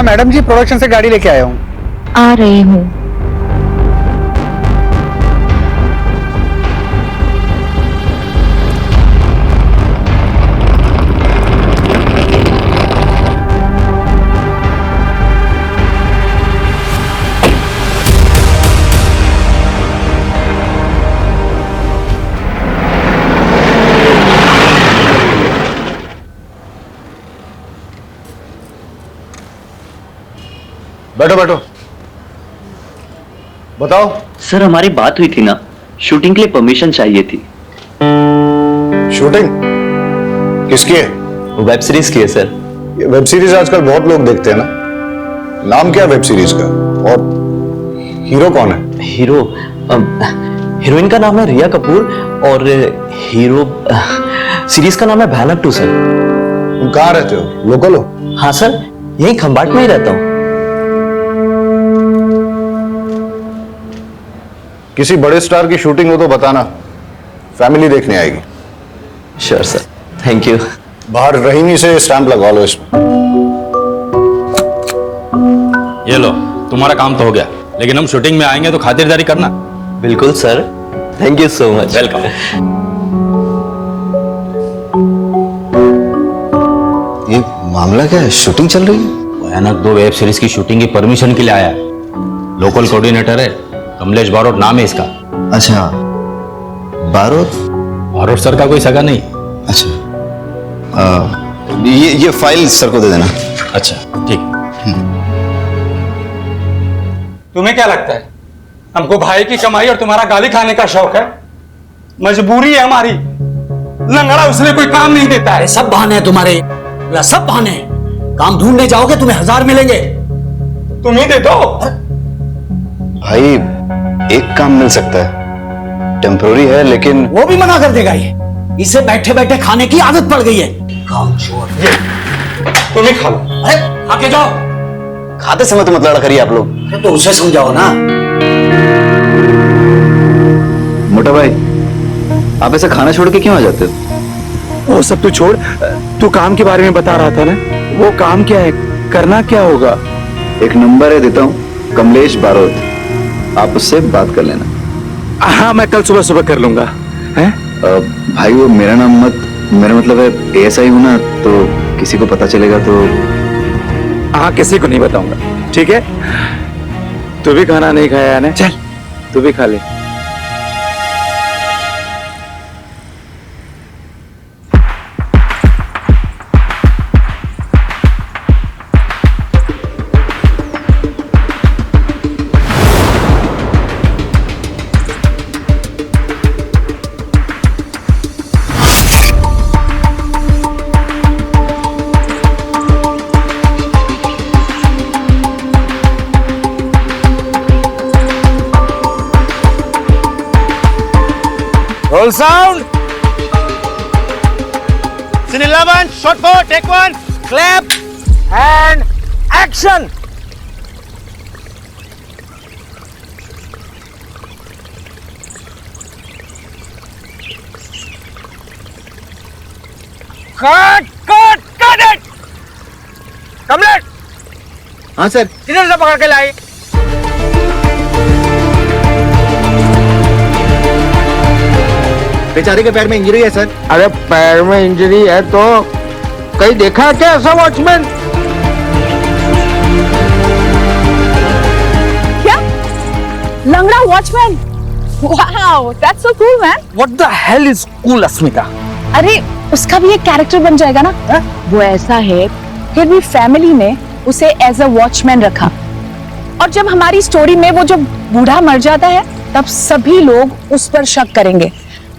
Madam जी production से गाड़ी लेके आया हूँ। आ रही हूँ। बैठो बैठो, बताओ। सर हमारी बात हुई थी ना, शूटिंग के लिए परमिशन चाहिए थी। शूटिंग किसकी है? वेब सीरीज की है सर। ये वेब सीरीज आजकल बहुत लोग देखते हैं ना। नाम क्या है वेब सीरीज का और हीरो कौन है? हीरोइन का नाम है रिया कपूर और हीरो सीरीज का नाम है भयानक 2 सर। तुम कहाँ रहते हो? लोकल हो? हाँ सर, यही खंबाट में ही रहता हूँ। किसी बड़े स्टार की शूटिंग हो तो बताना, फैमिली देखने आएगी। Sure sir, thank you. बाहर रहीमी से स्टैंप लगवा लो इसमें। ये लो, तुम्हारा काम तो हो गया, लेकिन हम शूटिंग में आएंगे तो खातिरदारी करना। बिल्कुल sir, thank you so much. Welcome. ये मामला क्या है? शूटिंग चल रही है? भयानक 2 वेब सीरीज की शूटिंग की परमिशन के लिए आया है। लोकल कोऑर्डिनेटर है, कमलेश बारोट नाम है इसका। अच्छा, बारोट? बारोट सर का कोई सगा नहीं। अच्छा, ये फाइल सर को दे देना। अच्छा ठीक। तुम्हें क्या लगता है हमको भाई की कमाई और तुम्हारा गाली खाने का शौक है? मजबूरी है हमारी। लंगड़ा उसने कोई काम नहीं देता है। सब बहाने हैं तुम्हारे, सब बहाने हैं। काम ढूंढने जाओगे तुम्हें 1000 मिलेंगे। तुम ही दे दो। भाई एक काम मिल सकता है, टेम्पोररी है, लेकिन वो भी मना कर देगा। ये इसे बैठे बैठे खाने की आदत पड़ गई है। काम चोर। तुम ही खा लो। अरे आके जाओ। खाते समय तो मत लड़ा करिए आप लोग। तो उसे समझाओ ना। मोटा भाई, आप ऐसा खाना छोड़ के क्यों आ जाते हो? वो सब तू छोड़, तू काम के बारे में बता रहा था ना। वो काम क्या है, करना क्या होगा? एक नंबर है, देता हूँ, कमलेश बारोट, आप उससे बात कर लेना। हाँ, मैं कल सुबह सुबह कर लूंगा। हैं? भाई वो मेरा नाम मत, मेरा मतलब है ASI हूं ना, तो किसी को पता चलेगा तो। हाँ, किसी को नहीं बताऊंगा, ठीक है? तू भी खाना नहीं खाया ना? चल तू भी खा ले। Roll sound. Scene 11, shot 4, take 1, clap and action. Cut it. Kamlesh. हाँ सर। किधर से पकड़ के लाई? बेचारे के पैर में इंजरी है सर। अरे पैर में इंजरी है तो कहीं देखा क्या ऐसा वॉचमैन? क्या? लंगड़ा watchman? Wow, that's so cool man. What the hell is cool, अस्मिता? अरे उसका भी एक कैरेक्टर बन जाएगा ना। वो ऐसा है, फिर भी फैमिली ने उसे एज अ वॉचमैन रखा, और जब हमारी स्टोरी में वो जब बूढ़ा मर जाता है तब सभी लोग उस पर शक करेंगे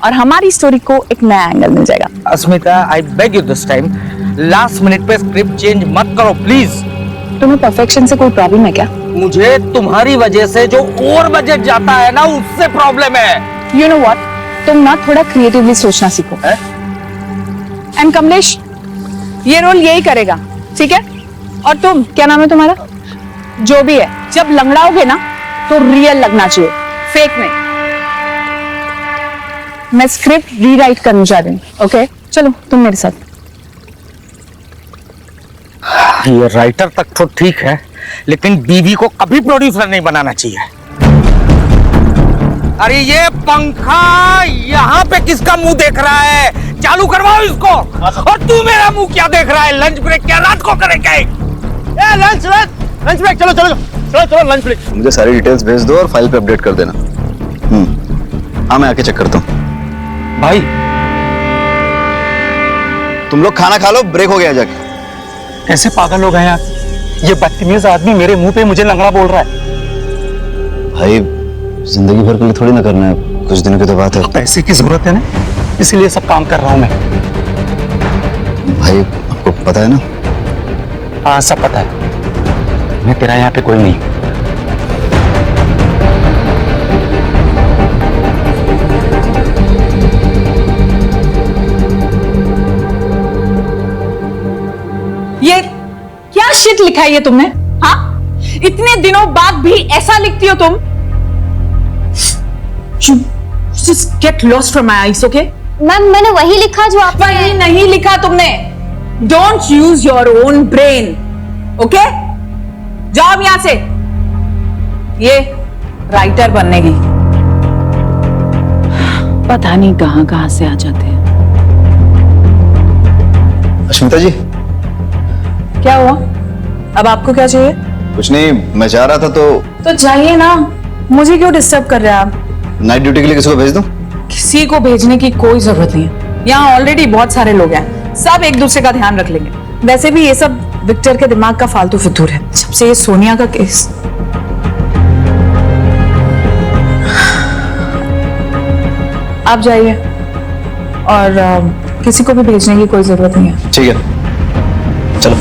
और हमारी स्टोरी को एक नया एंगल मिल जाएगा। अस्मिता, I beg you this time, last minute पे स्क्रिप्ट चेंज मत करो प्लीज। तुम्हें परफेक्शन से कोई प्रॉब्लम है क्या? मुझे तुम्हारी वजह से जो ओवर बजट जाता है ना, उससे प्रॉब्लम है। यू नो व्हाट, तुम ना थोड़ा क्रिएटिवली सोचना सीखो। एंड कमलेश ये रोल यही करेगा, ठीक है? और तुम, क्या नाम है तुम्हारा? जो भी है, जब लंगड़ाओगे ना तो रियल लगना चाहिए, फेक नहीं। मैं स्क्रिप्ट रीराइट करने जा रही हूँ, ओके? चलो तुम मेरे साथ। ये राइटर तक तो ठीक है, लेकिन बीवी को कभी प्रोड्यूसर नहीं बनाना चाहिए। अरे ये पंखा यहाँ पे किसका मुंह देख रहा है? चालू करवाओ इसको। और तू मेरा मुंह क्या देख रहा है? लंच ब्रेक क्या रात को करेगा? लंच ब्रेक, चलो चलो चलो चलो लंच ब्रेक। मुझे सारी डिटेल्स भेज दो और फाइल पे अपडेट कर देना। हाँ, मैं आके चेक करता हूँ। भाई तुम लोग खाना खा लो, ब्रेक हो गया जाके। कैसे पागल हो गए आप? ये बदतमीज आदमी मेरे मुंह पे मुझे लंगड़ा बोल रहा है। भाई जिंदगी भर के लिए थोड़ी ना करना है, कुछ दिनों की तो बात है। पैसे की जरूरत है ना, इसलिए सब काम कर रहा हूं मैं। भाई आपको पता है ना? हाँ सब पता है, मैं तेरा यहाँ पे कोई नहीं। ये क्या शिट लिखा है ये तुमने? हाँ, इतने दिनों बाद भी ऐसा लिखती हो तुम? Just get lost from my eyes, okay? Ma'am मैंने वही लिखा जो आप वही नहीं लिखा तुमने। Don't use your own brain, okay? जाओ अब यहां से। ये राइटर बनने की पता नहीं कहां से आ जाते हैं। अश्मिता जी, क्या हुआ? अब आपको क्या चाहिए? कुछ नहीं, मैं जा रहा था तो जाइए ना, मुझे क्यों डिस्टर्ब कर रहे हैं आप? नाइट ड्यूटी के लिए किसी को भेज दूं? किसी को भेजने की कोई जरूरत नहीं है, यहाँ ऑलरेडी बहुत सारे लोग हैं, सब एक दूसरे का ध्यान रख लेंगे। वैसे भी ये सब विक्टर के दिमाग का फालतू फितूर है, सबसे ये सोनिया का केस। आप जाइए और किसी को भी भेजने की कोई जरूरत नहीं है। ठीक है, चलो।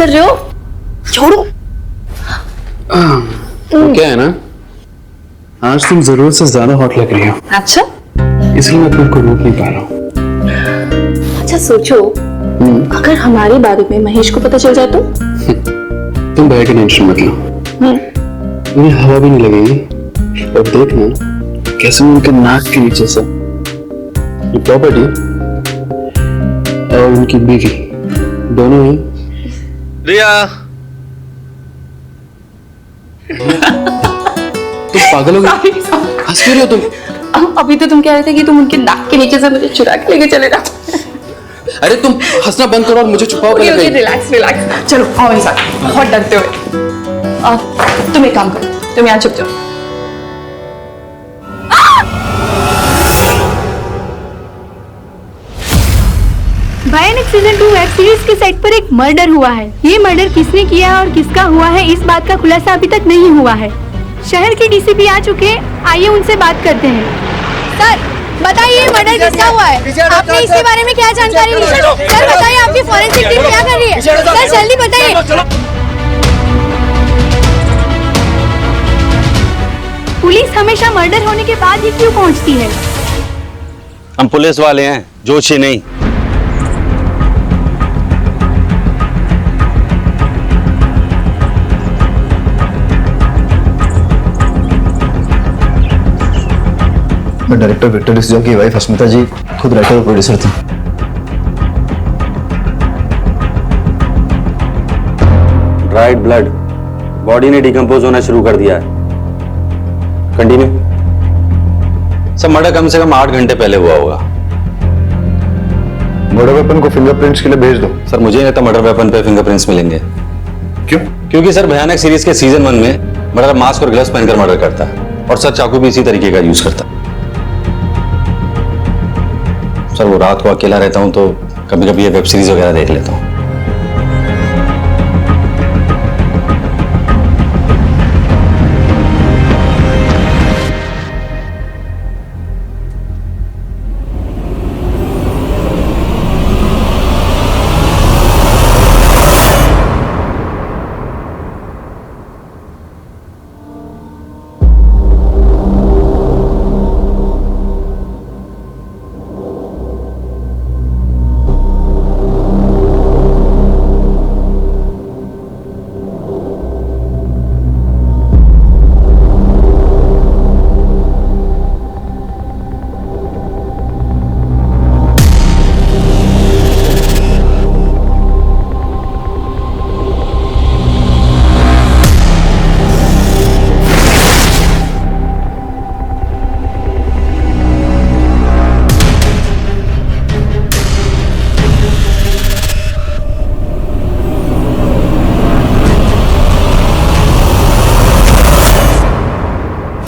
कर रहे हो? छोड़ो। क्या है ना, आज तुम जरूरत से ज्यादा हॉट लग रही हो। अच्छा, इसलिए मैं तुमको रोक नहीं पा रहा हूँ। अच्छा सोचो, अगर हमारे बारे में महेश को पता चल जाए तो? तुम भैया की टेंशन मत लो, उन्हें हवा भी नहीं लगेगी। और देखना कैसे उनके नाक के नीचे से ये प्रॉपर्टी और उनकी बीवी दोनों ही। रिया, तुम पागल हो गई? हंस क्यों रही हो तुम? अभी तो तुम कह रहे थे कि तुम उनके नाक के नीचे से मुझे चुरा के लेके चले जाओ। अरे तुम हंसना बंद करो और मुझे छुपाओ। रिलैक्स रिलैक्स, चलो आओ मेरे साथ। बहुत डरते हुए तुम एक काम करो, तुम यहाँ छुप जाओ। भयानक सीजन 2 वेब सीरीज के सेट पर एक मर्डर हुआ है। ये मर्डर किसने किया है और किसका हुआ है, इस बात का खुलासा अभी तक नहीं हुआ है। शहर के डीसीपी आ चुके हैं, आइए उनसे बात करते हैं। सर बताइए, मर्डर किसका हुआ है? आपने इसके बारे में क्या जानकारी ली? सर बताइए, आपकी फॉरेंसिक टीम क्या कर रही है? सर जल्दी बताइए। पुलिस हमेशा मर्डर होने के बाद ही क्यों पहुंचती है? हम पुलिस वाले हैं, जोशी नहीं। डायरेक्टर विक्टर डिसूजा की वाइफ अश्मिता जी खुद राइटर और प्रोड्यूसर थी। ड्राइड ब्लड, बॉडी ने डिकम्पोज होना शुरू कर दिया है। कंटिन्यू। सब मर्डर कम से कम 8 घंटे पहले हुआ होगा। मर्डर वेपन को फिंगरप्रिंट्स के लिए भेज दो। सर मुझे नहीं लगता मर्डर वेपन पे फिंगरप्रिंट्स मिलेंगे। क्यों? क्योंकि सर भयानक सीरीज के सीजन 1 में मर्डर मास्क और ग्लव्स पहनकर मर्डर करता है और सर चाकू भी इसी तरीके का यूज करता है। सर वो रात को अकेला रहता हूँ तो कभी कभी ये वेब सीरीज वगैरह देख लेता हूँ।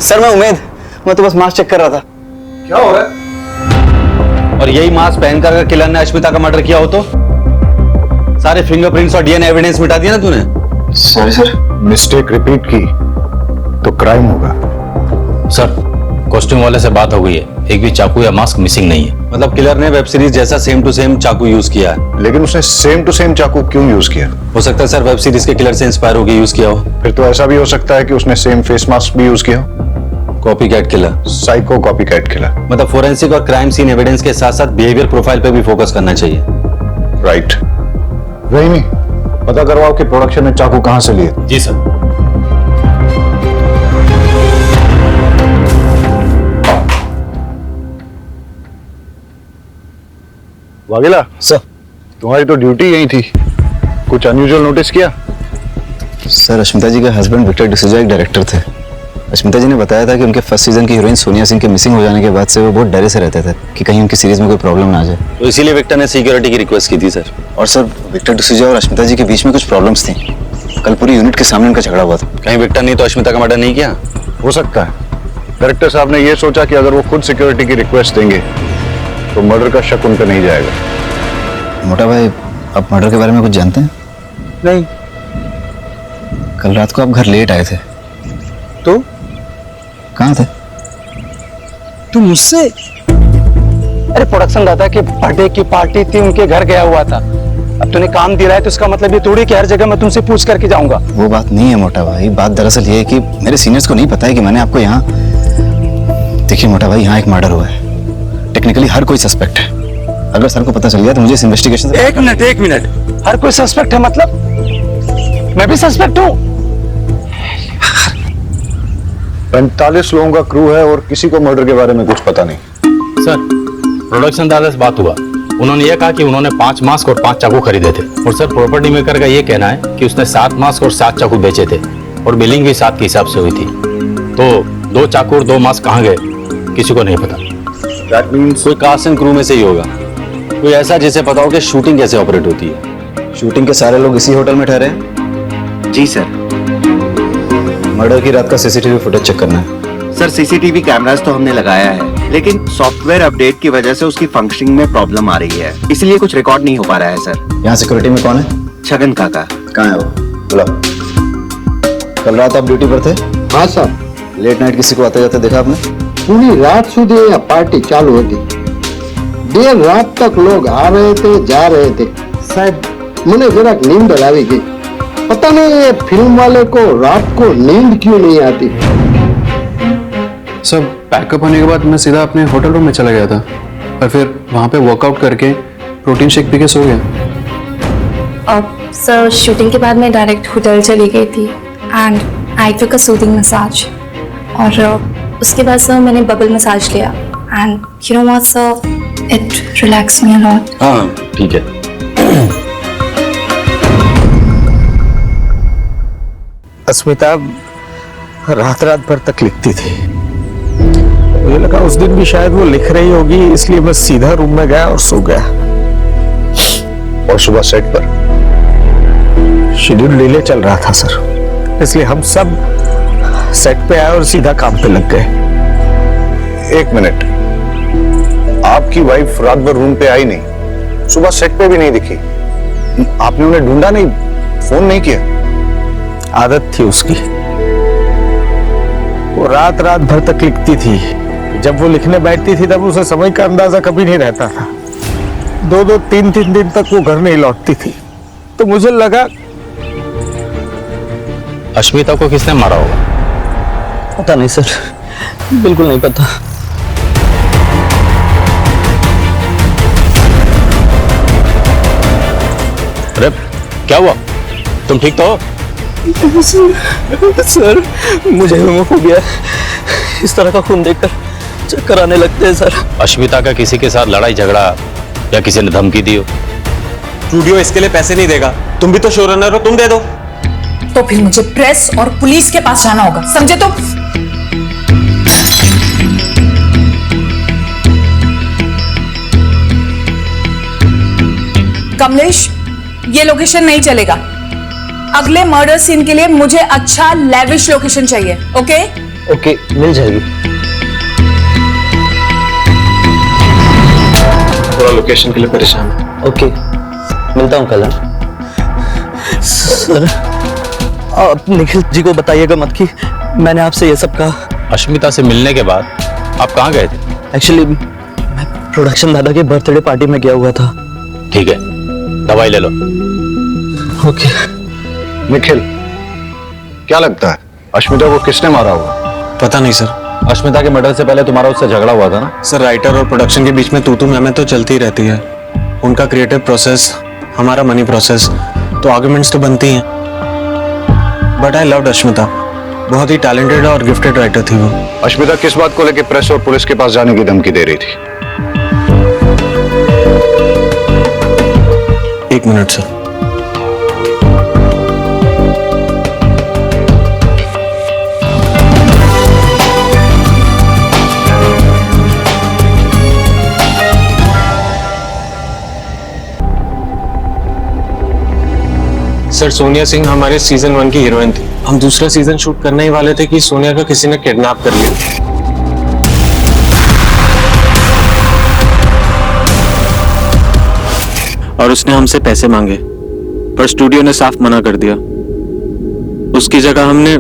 सर मैं तो बस मास्क चेक कर रहा था। क्या हो रहा है? और यही मास्क पहनकर अगर किलर ने अश्मिता का मर्डर किया हो तो सारे फिंगरप्रिंट्स और डीएनए एविडेंस मिटा दिया ना तूने। सॉरी सर, मिस्टेक रिपीट की तो क्राइम होगा। सर कॉस्ट्यूम वाले से बात हो गई है, एक भी चाकू या मास्क मिसिंग नहीं है। मतलब किलर ने वेब सीरीज जैसा सेम टू सेम चाकू यूज किया है। लेकिन उसने सेम टू सेम चाकू क्यों यूज किया? हो सकता है सर वेब सीरीज के किलर से इंस्पायर होकर यूज किया हो। फिर तो ऐसा भी हो सकता है कि उसने सेम फेस मास्क भी यूज किया हो। Copy cat killer, psycho copy cat killer. मतलब फोरेंसिक और क्राइम सीन एविडेंस के साथ साथ बिहेवियर प्रोफाइल पे भी फोकस करना चाहिए। राइट। रहीमी, पता करवाओ कि प्रोडक्शन ने चाकू कहां से लिए। जी सर। वागिला सर, तुम्हारी तो ड्यूटी यही थी, कुछ अनयूजुअल नोटिस किया? सर अश्मिता जी के हस्बैंड विक्टर डिसूजा एक डायरेक्टर थे। अश्मिता जी ने बताया था कि उनके फर्स्ट सीजन की हीरोइन सोनिया सिंह के मिसिंग हो जाने के बाद से वो बहुत डरे से रहते थे कि कहीं उनकी सीरीज में कोई प्रॉब्लम ना आ जाए। तो इसीलिए विक्टर ने सिक्योरिटी की रिक्वेस्ट की थी सर। और सर विक्टर डिसूजा और अश्मिता जी के बीच में कुछ प्रॉब्लम्स थी। कल पूरी यूनिट के सामने उनका झगड़ा हुआ था। कहीं विक्टर ने तो अश्मिता का मर्डर नहीं किया? हो सकता है डायरेक्टर साहब ने ये सोचा कि अगर वो खुद सिक्योरिटी की रिक्वेस्ट देंगे तो मर्डर का शक उन पर नहीं जाएगा। मोटा भाई, आप मर्डर के बारे में कुछ जानते हैं? नहीं। कल रात को आप घर लेट आए थे। तो कहाँ थे? तू मुझसे? अरे प्रोडक्शन दादा के बर्थडे की पार्टी थी, उनके घर गया हुआ था। अब तूने काम दिया है तो इसका मतलब ये थोड़ी कि हर जगह मैं तुमसे पूछ करके जाऊंगा। वो बात नहीं है मोटा भाई, बात दरअसल ये है कि मेरे सीनियर्स को नहीं पता है कि मैंने आपको यहाँ। देखिए मोटा भाई, यहाँ एक मर्डर हुआ है। टेक्निकली हर कोई सस्पेक्ट है। अगर सर को पता चल गया तो मुझे इस इन्वेस्टिगेशन से। एक मिनट, हर कोई सस्पेक्ट है मतलब? मैं भी सस्पेक्ट हूँ? 45 लोगों का क्रू है और किसी को मर्डर के बारे में कुछ पता नहीं। सर प्रोडक्शन दादा से बात हुआ, उन्होंने ये कहा कि उन्होंने 5 मास्क और 5 चाकू खरीदे थे। और सर प्रॉपर्टी मेकर का ये कहना है कि उसने 7 मास्क और 7 चाकू बेचे थे और बिलिंग भी 7 के हिसाब से हुई थी। तो 2 चाकू और 2 मास्क कहाँ गए किसी को नहीं पता। दैट मींस कोई कास्ट एंड क्रू में से ही होगा, कोई ऐसा जिसे पता हो कि शूटिंग कैसे ऑपरेट होती है। शूटिंग के सारे लोग इसी होटल में ठहरे हैं? जी सर। मर्डर की रात का सीसीटीवी फुटेज चेक करना है। सर सीसीटीवी कैमरास तो हमने लगाया है, लेकिन सॉफ्टवेयर अपडेट की वजह से उसकी फंक्शनिंग में प्रॉब्लम आ रही है, इसलिए कुछ रिकॉर्ड नहीं हो पा रहा है सर। यहाँ सिक्योरिटी में कौन है? छगन काका। कहाँ है वो? बुलाओ। कल रात आप ड्यूटी पर थे? हाँ सर। लेट नाइट किसी को आते जाते देखा आपने? पूरी रात सुधी यह पार्टी चालू होती, देर रात तक लोग आ रहे थे जा रहे थे। साहब मुझे जरा नींद आई गई। पता नहीं ये फिल्म वाले को रात को नींद क्यों नहीं आती। सब पैकअप होने के बाद मैं सीधा अपने होटल रूम में चला गया था और फिर वहाँ पे वर्कआउट करके प्रोटीन शेक पी के सो गया। सर शूटिंग के बाद मैं डायरेक्ट होटल चली गई थी and I took a soothing massage. और उसके बाद सर मैंने बबल मसाज लिया and you know what sir, it relax me a lot. हाँ ठीक है। अस्मिता रात भर तक लिखती थी। मुझे लगा उस दिन भी शायद वो लिख रही होगी, इसलिए मैं सीधा रूम में गया और सो गया। और सुबह सेट पर शेड्यूल डिले चल रहा था सर, इसलिए हम सब सेट पे आए और सीधा काम पे लग गए। 1 मिनट, आपकी वाइफ रात भर रूम पे आई नहीं, सुबह सेट पे भी नहीं दिखी, आपने उन्हें ढूंढा नहीं, फोन नहीं किया? आदत थी उसकी, वो रात रात भर तक लिखती थी। जब वो लिखने बैठती थी तब उसे समय का अंदाजा कभी नहीं रहता था। 2-2, 3-3 दिन तक वो घर नहीं लौटती थी। तो मुझे लगा अश्मिता को किसने मारा होगा? पता नहीं सर, बिल्कुल नहीं पता। अरे क्या हुआ, तुम ठीक तो हो? सर मुझे होमोफोबिया है, इस तरह का खून देखकर चक्कर आने लगते हैं सर। अश्मिता का किसी के साथ लड़ाई झगड़ा या किसी ने धमकी दी हो? स्टूडियो इसके लिए पैसे नहीं देगा, तुम भी तो शो रनर हो, तुम दे दो। तो फिर मुझे प्रेस और पुलिस के पास जाना होगा, समझे? तो कमलेश, ये लोकेशन नहीं चलेगा। अगले मर्डर सीन के लिए मुझे अच्छा लेविश लोकेशन चाहिए। ओके ओके, मिल जाएगी। थोड़ा लोकेशन के लिए परेशान है। ओके, मिलता हूँ कल। सर आप निखिल जी को बताइएगा मत कि मैंने आपसे ये सब कहा। अश्मिता से मिलने के बाद आप कहाँ गए थे? एक्चुअली मैं प्रोडक्शन दादा के बर्थडे पार्टी में गया हुआ था। ठीक है, दवाई ले लो। ओके। निखिल, क्या लगता है अश्मिता को किसने मारा होगा? पता नहीं सर। अश्मिता के मर्डर से पहले तुम्हारा उससे झगड़ा हुआ था ना? सर राइटर और प्रोडक्शन के बीच में तू मैं तो चलती रहती है। उनका क्रिएटिव प्रोसेस, हमारा मनी प्रोसेस, तो आर्गुमेंट्स तो बनती हैं। बट आई लव्ड अश्मिता, बहुत ही टैलेंटेड और गिफ्टेड राइटर थी वो। अश्मिता किस बात को लेकर प्रेस और पुलिस के पास जाने की धमकी दे रही थी? 1 minute sir. Sir Sonia Singh हमारे सीजन 1 की हीरोइन थी। हम दूसरा सीजन शूट करने ही वाले थे कि सोनिया का किसी ने किडनैप कर लिया। और उसने हमसे पैसे मांगे, पर स्टूडियो ने साफ मना कर दिया। उसकी जगह हमने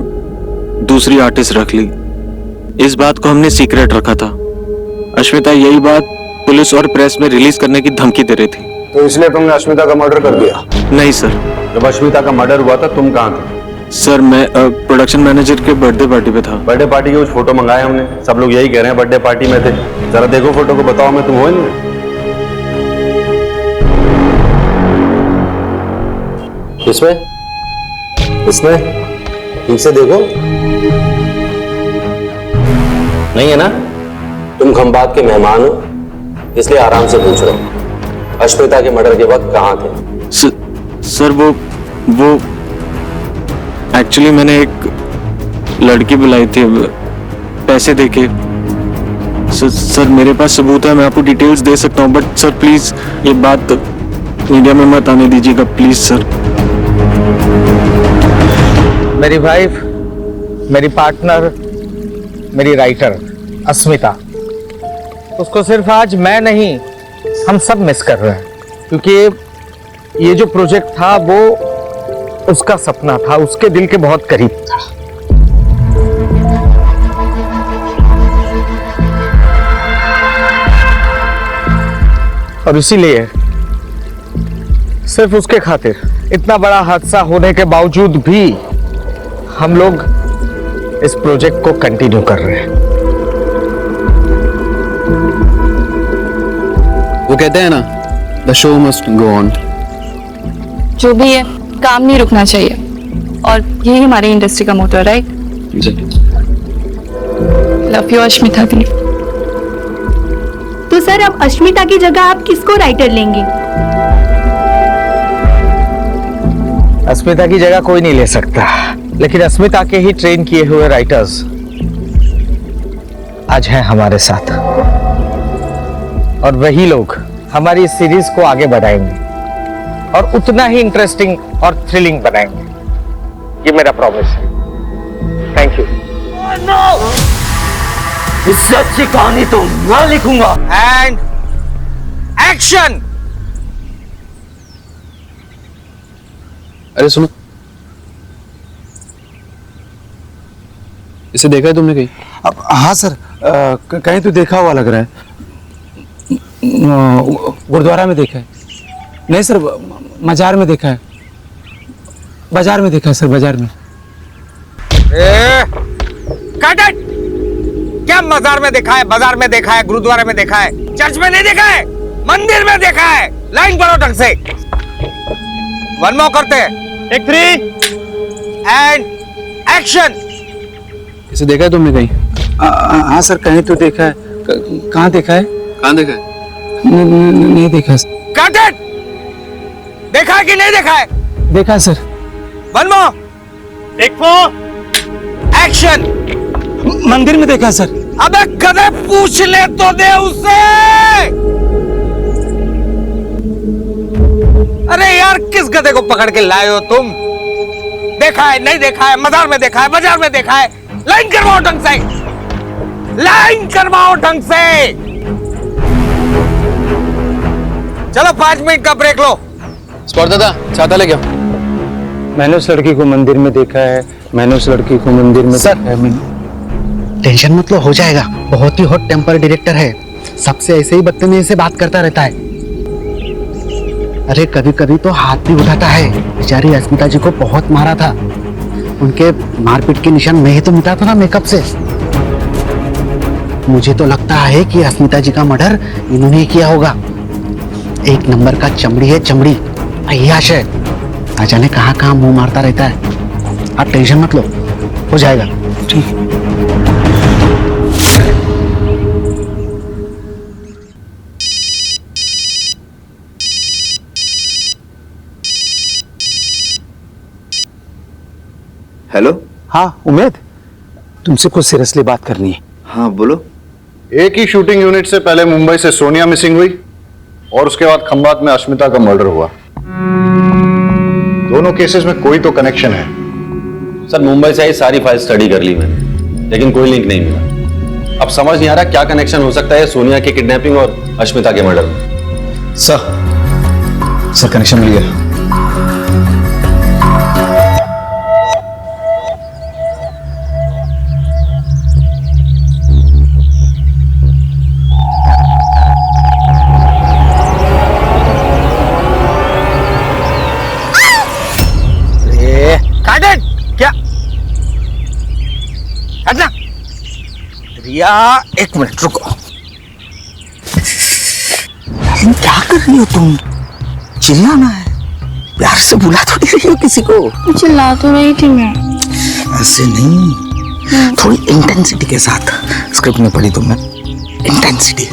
दूसरी आर्टिस्ट रख ली। इस बात को हमने सीक्रेट रखा था। अश्मिता यही बात पुलिस और प्रेस में रिलीज करने की धमकी दे रही थी। तो इसलिए तुमने अश्मिता का मर्डर कर दिया? नहीं सर। जब अश्मिता का मर्डर हुआ था तुम कहाँ थे? सर मैं प्रोडक्शन मैनेजर के बर्थडे पार्टी पे था। बर्थडे पार्टी के कुछ फोटो मंगाए हमने, सब लोग यही कह रहे हैं बर्थडे पार्टी में थे। जरा देखो फोटो को, बताओ मैं तुम हो इनमें? इसमें ठीक से देखो, नहीं है ना? तुम खंबात के मेहमान हो, इसलिए आराम से पूछ रहा हूं। अश्मिता के मर्डर के वक्त कहाँ थे? सर वो एक्चुअली मैंने एक लड़की बुलाई थी पैसे देके। सर मेरे पास सबूत है, मैं आपको डिटेल्स दे सकता हूँ, बट सर प्लीज ये बात मीडिया में मत आने दीजिएगा प्लीज सर। मेरी वाइफ, मेरी पार्टनर, मेरी राइटर अस्मिता, उसको सिर्फ आज मैं नहीं हम सब मिस कर रहे हैं, क्योंकि ये जो प्रोजेक्ट था वो उसका सपना था, उसके दिल के बहुत करीब था। और इसीलिए सिर्फ उसके खातिर इतना बड़ा हादसा होने के बावजूद भी हम लोग इस प्रोजेक्ट को कंटिन्यू कर रहे हैं। वो कहते हैं ना, the show must go on. जो भी है, काम नहीं रुकना चाहिए, और यही हमारी इंडस्ट्री का मोटो है, राइट? लव यू अश्मिता भी। तो सर अब अश्मिता की जगह आप किसको राइटर लेंगे? अस्मिता की जगह कोई नहीं ले सकता, लेकिन अस्मिता के ही ट्रेन किए हुए राइटर्स आज हैं हमारे साथ, और वही लोग हमारी इस सीरीज को आगे बढ़ाएंगे और उतना ही इंटरेस्टिंग और थ्रिलिंग बनाएंगे। ये मेरा प्रॉमिस है। Thank you. इससे अच्छी कहानी तो मैं लिखूंगा। And action. अरे सुनो, इसे देखा है तुमने कहीं? अब हाँ सर, कहीं तो देखा हुआ लग रहा है। गुरुद्वारा में देखा है। नहीं सर, मजार में देखा है। बाजार में देखा है सर, बाजार में। Cut it! क्या मजार में देखा है, बाजार में देखा है, गुरुद्वारे में देखा है, चर्च में नहीं देखा है, मंदिर में देखा है। लाइन पढ़ो ढंग से। वन मोर करते हैं। Take 3 and action. इसे देखा है तुमने कहीं? हाँ सर, कहीं तो देखा है। कहाँ देखा है? कहाँ देखा है? नहीं देखा सर। Cut it! देखा है कि नहीं देखा है? देखा है sir. One more. Take 4 action. मंदिर में देखा है सर। अबे गधे, पूछ ले तो दे उससे। अरे यार, किस गधे को पकड़ के लाए हो तुम? देखा है, नहीं देखा है, मजार में देखा है, बाजार में देखा है। लाइन करवाओ ढंग से, लाइन करवाओ ढंग से। चलो 5 मिनट का ब्रेक लो। स्पॉट दादा, छाता लेके आओ। मैंने उस लड़की को मंदिर में देखा है। मैंने उस लड़की को मंदिर में देखा है। टेंशन मत लो, हो जाएगा। बहुत ही हॉट टेम्पर डायरेक्टर है, सबसे ऐसे ही बदतमीजी से बात करता रहता है। अरे कभी कभी तो हाथ भी उठाता है। बेचारी अस्मिता जी को बहुत मारा था, उनके मारपीट के निशान मैं ही तो मिटा था ना मेकअप से। मुझे तो लगता है कि अस्मिता जी का मर्डर इन्होंने ही किया होगा। एक नंबर का चमड़ी है, चमड़ी अय्याश है। ना जाने कहाँ कहाँ मुंह मारता रहता है। आप टेंशन मत लो, हो जाएगा। ठीक। हेलो। हाँ उमेद, तुमसे कुछ सीरियसली बात करनी है। हाँ बोलो। एक ही शूटिंग यूनिट से पहले मुंबई से सोनिया मिसिंग हुई और उसके बाद खंबात में अश्मिता का मर्डर हुआ। दोनों केसेस में कोई तो कनेक्शन है। सर, मुंबई से आई सारी फाइल स्टडी कर ली मैंने, लेकिन कोई लिंक नहीं मिला। अब समझ नहीं आ रहा क्या कनेक्शन हो सकता है सोनिया की किडनैपिंग और अश्मिता के मर्डर में। सर कनेक्शन मिल गया। क्या हटना। रिया, एक मिनट रुको। क्या कर रही हो तुम? चिल्लाना है, प्यार से बुला थोड़ी रही हो किसी को। चिल्ला तो रही थी मैं। ऐसे नहीं, थोड़ी इंटेंसिटी के साथ। स्क्रिप्ट में पढ़ी तुमने इंटेंसिटी?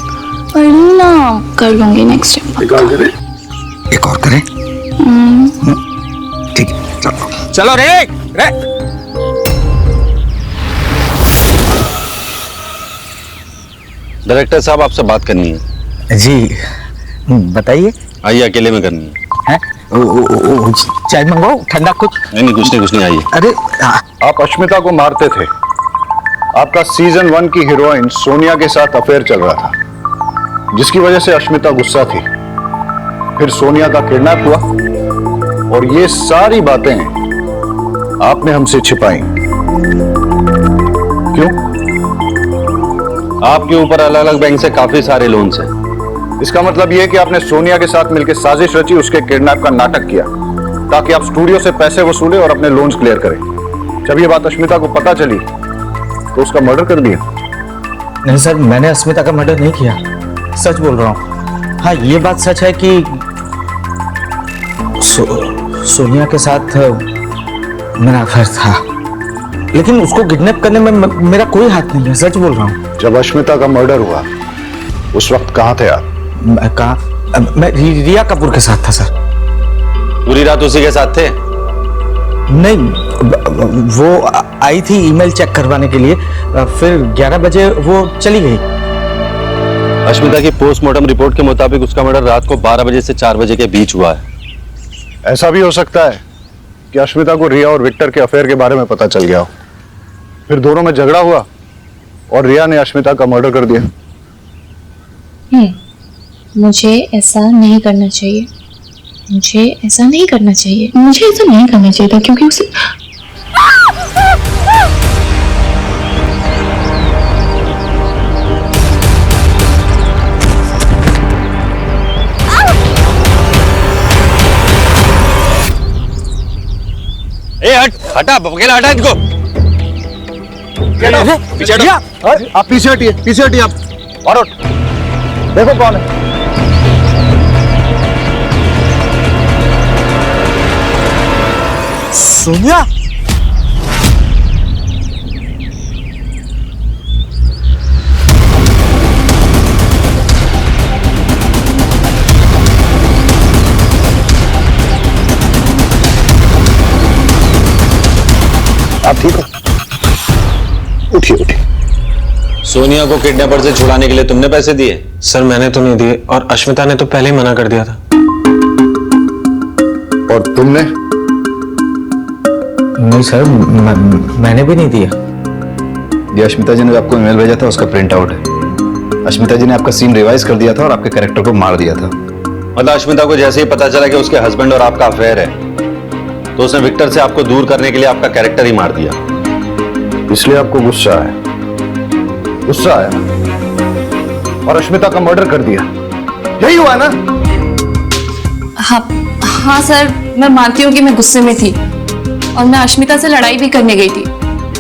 पढ़ी ना, कर लूंगी नेक्स्ट टाइम। एक और करें? ठीक है, चलो चलो रे रे। डायरेक्टर साहब, आपसे बात करनी है। जी बताइए। आइए, अकेले में करनी है। चाय मंगाओ, ठंडा कुछ? नहीं, कुछ नहीं, आइए। अरे आप अश्मिता को मारते थे। आपका सीजन 1 की हीरोइन सोनिया के साथ अफेयर चल रहा था, जिसकी वजह से अश्मिता गुस्सा थी। फिर सोनिया का किडनैप हुआ और ये सारी बातें आपने हमसे छिपाई। क्यों? आपके ऊपर अलग अलग बैंक से काफी सारे लोन्स हैं। इसका मतलब यह है कि आपने सोनिया के साथ मिलकर साजिश रची, उसके किडनैप का नाटक किया ताकि आप स्टूडियो से पैसे वसूले और अपने लोन्स क्लियर करें। जब ये बात अश्मिता को पता चली तो उसका मर्डर कर दिया। नहीं सर, मैंने अस्मिता का मर्डर नहीं किया, सच बोल रहा हूँ। हाँ, ये बात सच है कि सोनिया के साथ मेरा अफेयर था, लेकिन उसको किडनैप करने में मेरा कोई हाथ नहीं है, सच बोल रहा हूँ। जब अश्मिता का मर्डर हुआ उस वक्त कहाँ थे आप? मैं रिया कपूर के साथ था सर। पूरी रात उसी के साथ थे? नहीं, वो आई थी ईमेल चेक करवाने के लिए, फिर 11 बजे वो चली गई। अश्मिता की पोस्टमार्टम रिपोर्ट के मुताबिक उसका मर्डर रात को 12 बजे से 4 बजे के बीच हुआ है। ऐसा भी हो सकता है कि अश्मिता को रिया और विक्टर के अफेयर के बारे में पता चल गया हो, फिर दोनों में झगड़ा हुआ और रिया ने अश्मिता का मर्डर कर दिया। मुझे ऐसा नहीं करना चाहिए, मुझे ऐसा नहीं करना चाहिए, मुझे ऐसा नहीं करना चाहिए था क्योंकि उसे ए हट, हटा अकेला, हटा इनको। पीछे हटो। आप पीछे हटिए, पीछे हटिए आप। और उठ। देखो कौन है। सोनिया, आप ठीक हो? उठिए उठिए। सोनिया को किडनैपर से छुड़ाने के लिए तुमने पैसे दिए? सर मैंने तो नहीं दिए, और अश्मिता ने तो पहले ही मना कर दिया था। और तुमने? नहीं सर, मैंने भी नहीं दिया। ये अश्मिता जी ने आपको ईमेल भेजा था, उसका प्रिंट आउट है। अश्मिता जी ने आपका सीन रिवाइज कर दिया था और आपके कैरेक्टर को मार दिया था। मतलब अश्मिता को जैसे ही पता चला कि उसके हस्बैंड और आपका अफेयर है, तो उसने विक्टर से आपको दूर करने के लिए आपका कैरेक्टर ही मार दिया। इसलिए आपको गुस्सा आया? गुस्सा आया और अश्मिता का मर्डर कर दिया, यही हुआ ना? हाँ सर, मैं मानती हूँ कि मैं गुस्से में थी और मैं अश्मिता से लड़ाई भी करने गई थी,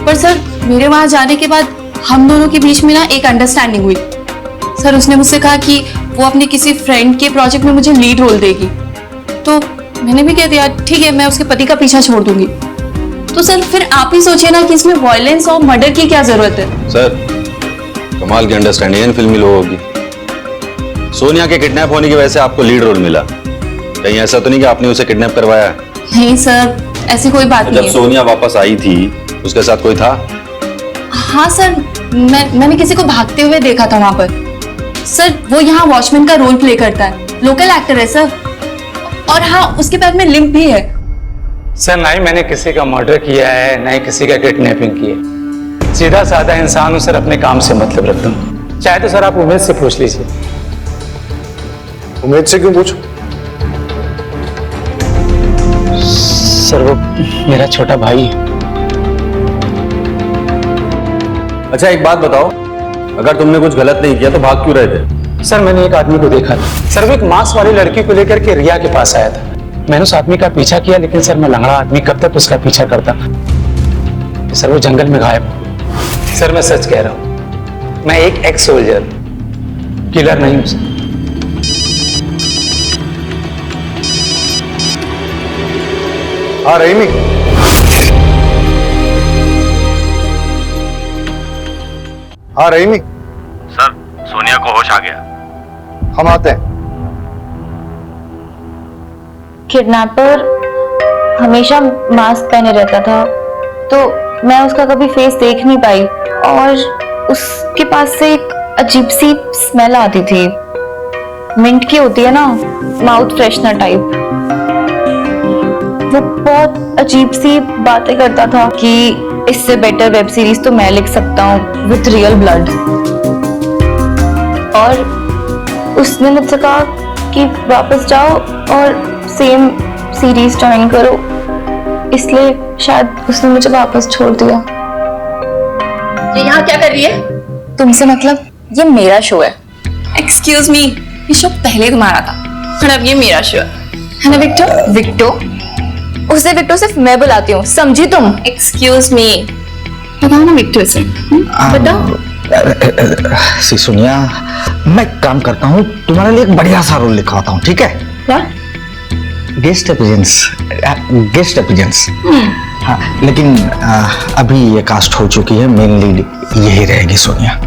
पर सर मेरे वहां जाने के बाद हम दोनों के बीच में ना एक अंडरस्टैंडिंग हुई। सर उसने मुझसे कहा कि वो अपने किसी फ्रेंड के प्रोजेक्ट में मुझे लीड रोल देगी, तो मैंने भी कह दिया ठीक है, मैं उसके पति का पीछा छोड़ दूंगी। तो सर फिर आप ही सोचिए ना कि इसमें वायलेंस और मर्डर की क्या जरूरत है। सर कमाल की अंडरस्टैंडिंग इन फिल्मी लोगों की। सोनिया के किडनैप होने की वजह से आपको लीड रोल मिला, कहीं ऐसा तो नहीं कि आपने उसे किडनैप करवाया? नहीं सर, ऐसी कोई बात नहीं जब है। सोनिया वापस आई थी उसके साथ कोई था? हाँ सर, मैंने किसी को भागते हुए देखा था वहां पर। सर वो यहाँ वॉचमैन का रोल प्ले करता है, लोकल एक्टर है सर, और हाँ उसके पैर में लिम्प भी है। सर ना ही मैंने किसी का मर्डर किया है, ना ही किसी का किडनैपिंग की है। सीधा साधा इंसान हूं सर, अपने काम से मतलब रखता हूँ। चाहे तो सर आप उमेद से पूछ लीजिए। उमेद से क्यों पूछो? सर वो मेरा छोटा भाई है। अच्छा एक बात बताओ, अगर तुमने कुछ गलत नहीं किया तो भाग क्यों रहे थे? सर मैंने एक आदमी को देखा था सर, वो एक मांस वाली लड़की को लेकर के रिया के पास आया था। मैंने उस आदमी का पीछा किया, लेकिन सर मैं लंगड़ा आदमी कब तक उसका पीछा करता। सर वो जंगल में गायब हो। सर मैं सच कह रहा हूं, मैं एक एक्स सोल्जर किलर नहीं हूं सर। हाँ रहीमी, हाँ रहीमी। सर सोनिया को होश आ गया। हम आते हैं। किडनैपर हमेशा मास्क पहने रहता था, तो मैं उसका कभी फेस देख नहीं पाई, और उसके पास से एक अजीब सी स्मेल आती थी, मिंट की होती है ना, माउथ फ्रेशनर टाइप। वो बहुत अजीब सी बातें करता था कि इससे बेटर वेब सीरीज तो मैं लिख सकता हूँ विथ रियल ब्लड, और उसने मुझसे कहा कि वापस जाओ और सेम सीरीज ज्वाइन करो, इसलिए शायद उसने मुझे वापस छोड़ दिया। ये यहाँ क्या कर रही है? तुमसे मतलब? ये मेरा शो है। एक्सक्यूज मी, ये शो पहले तुम्हारा था और अब ये मेरा शो है ना विक्टर? विक्टो? उसे विक्टो सिर्फ मैं बुलाती हूँ, समझी तुम? एक्सक्यूज मी, बताओ ना विक्टर से, बताओ। सी सोनिया, मैं काम करता हूँ, तुम्हारे लिए एक बढ़िया सा रोल लिखवाता हूँ, ठीक है? क्या? Guest appearance, guest appearance. हाँ, लेकिन अभी ये कास्ट हो चुकी है, मेन लीड यही रहेगी सोनिया।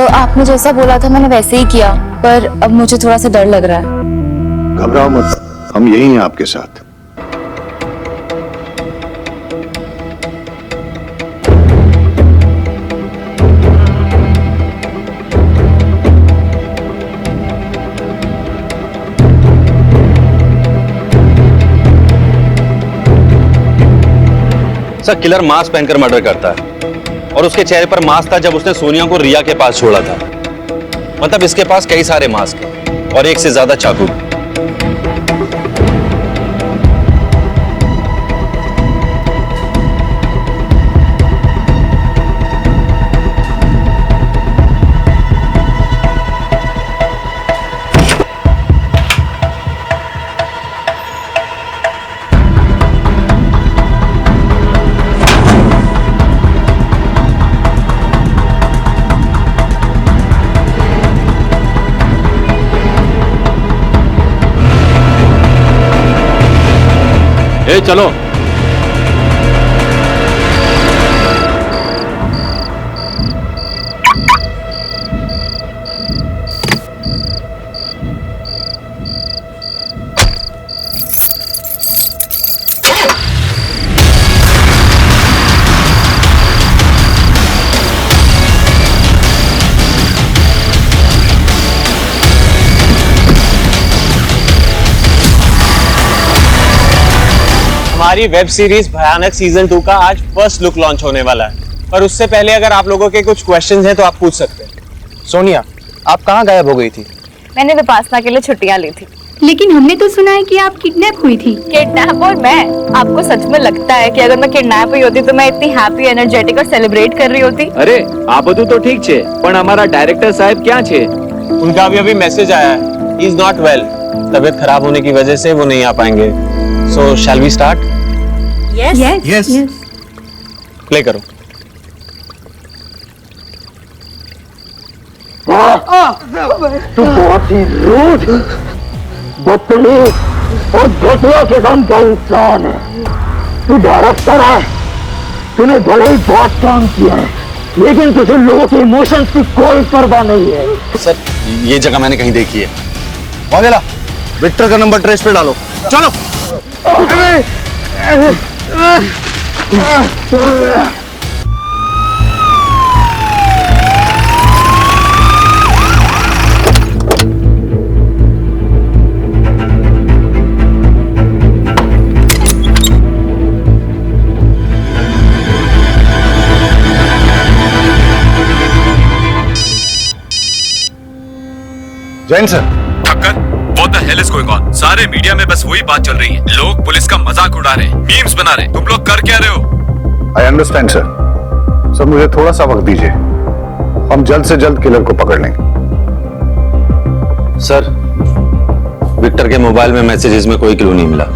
आपने जैसा बोला था मैंने वैसे ही किया, पर अब मुझे थोड़ा सा डर लग रहा है। घबराओ मत, हम यही हैं आपके साथ। सर किलर मास्क पहनकर मर्डर करता है और उसके चेहरे पर मास्क था जब उसने सोनिया को रिया के पास छोड़ा था। मतलब इसके पास कई सारे मास्क हैं और एक से ज्यादा चाकू। ए चलो। हमारी वेब सीरीज भयानक सीजन 2 का आज फर्स्ट लुक लॉन्च होने वाला है, पर उससे पहले अगर आप लोगों के कुछ क्वेश्चंस हैं तो आप पूछ सकते हैं। सोनिया, आप कहाँ गायब हो गई थी? मैंने विपासना के लिए छुट्टियां ली थी। लेकिन हमने तो सुना है कि आप किडनैप हुई थी। किडनैप? और मैं? आपको सच में लगता है कि अगर मैं किडनैप हुई होती तो मैं इतनी हैप्पी, एनर्जेटिक और सेलिब्रेट कर रही होती? अरे आ બધું तो ठीक छे, पण हमारा डायरेक्टर साहब क्या छे? उनका अभी मैसेज आया है, ही इज नॉट वेल। तबीयत खराब होने की वजह से वो नहीं आ पाएंगे। So shall we start? Yes yes yes. Play करो। तू बहुत ही रूड, बदतमीज और घटिया किस्म का इंसान है। तू डायरेक्टर है, तूने भले ही बहुत काम किया है, लेकिन तुझे लोगों के इमोशंस की कोई परवाह नहीं है। सर ये जगह मैंने कहीं देखी है। वागेला, विक्टर का नंबर ट्रेस पे डालो। चलो। Jain sir. What the hell is going on? सारे मीडिया में बस वही बात चल रही है। लोग पुलिस का मजाक उड़ा रहे हैं, मीम्स बना रहे हैं। तुम लोग कर क्या रहे हो? I understand sir. सर मुझे थोड़ा सा वक्त दीजिए, हम जल्द से जल्द किलर को पकड़ लेंगे। सर विक्टर के मोबाइल में मैसेजेस में कोई क्लू नहीं मिला।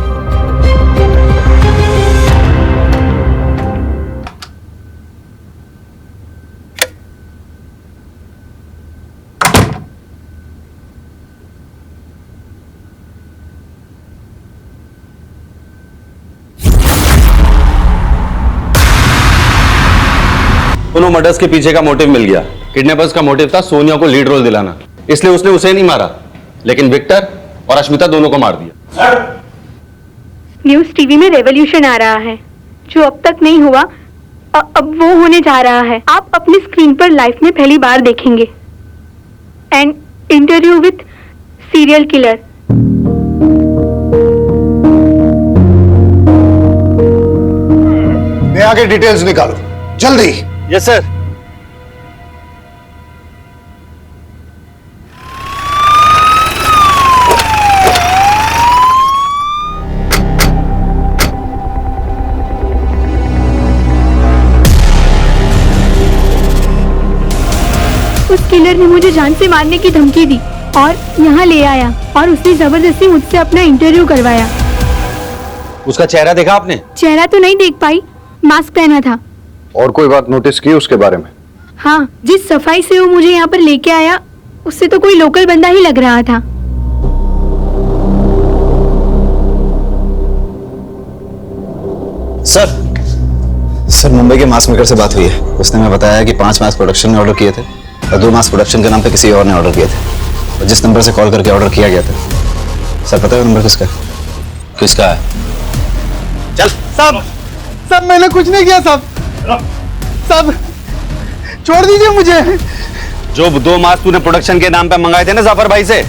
दोनों मर्डर्स के पीछे का मोटिव मिल गया। किडनैपर्स का मोटिव था सोनिया को लीड रोल दिलाना, इसलिए उसने उसे नहीं मारा, लेकिन विक्टर और अश्मिता दोनों को मार दिया। न्यूज टीवी में रेवोल्यूशन आ रहा है, जो अब तक नहीं हुआ अब वो होने जा रहा है। आप अपनी स्क्रीन पर लाइफ में पहली बार देखेंगे and interview with serial killer. मैं आगे डिटेल्स निकालो जल्दी। Yes sir. उस किलर ने मुझे जान से मारने की धमकी दी और यहाँ ले आया और उसने जबरदस्ती मुझसे अपना इंटरव्यू करवाया। उसका चेहरा देखा आपने? चेहरा तो नहीं देख पाई, मास्क पहना था। और कोई बात नोटिस की उसके बारे में? हाँ, जिस सफाई से वो मुझे यहाँ पर लेके आया उससे तो कोई लोकल बंदा ही लग रहा था। सर मुंबई के मास्क मेकर से बात हुई है। उसने हमें बताया कि 5 मास्क प्रोडक्शन में ऑर्डर किए थे और 2 मास्क प्रोडक्शन के नाम पे किसी और ने ऑर्डर किए थे। और जिस नंबर से कॉल करके ऑर्डर किया गया था, सर पता है वो नंबर किसका है? किसका है? चल। सब मैंने कुछ नहीं किया सब छोड़ दीजिए मुझे। जो 2 मास्क तूने प्रोडक्शन के नाम पे मंगाए थे ना जाफर भाई से,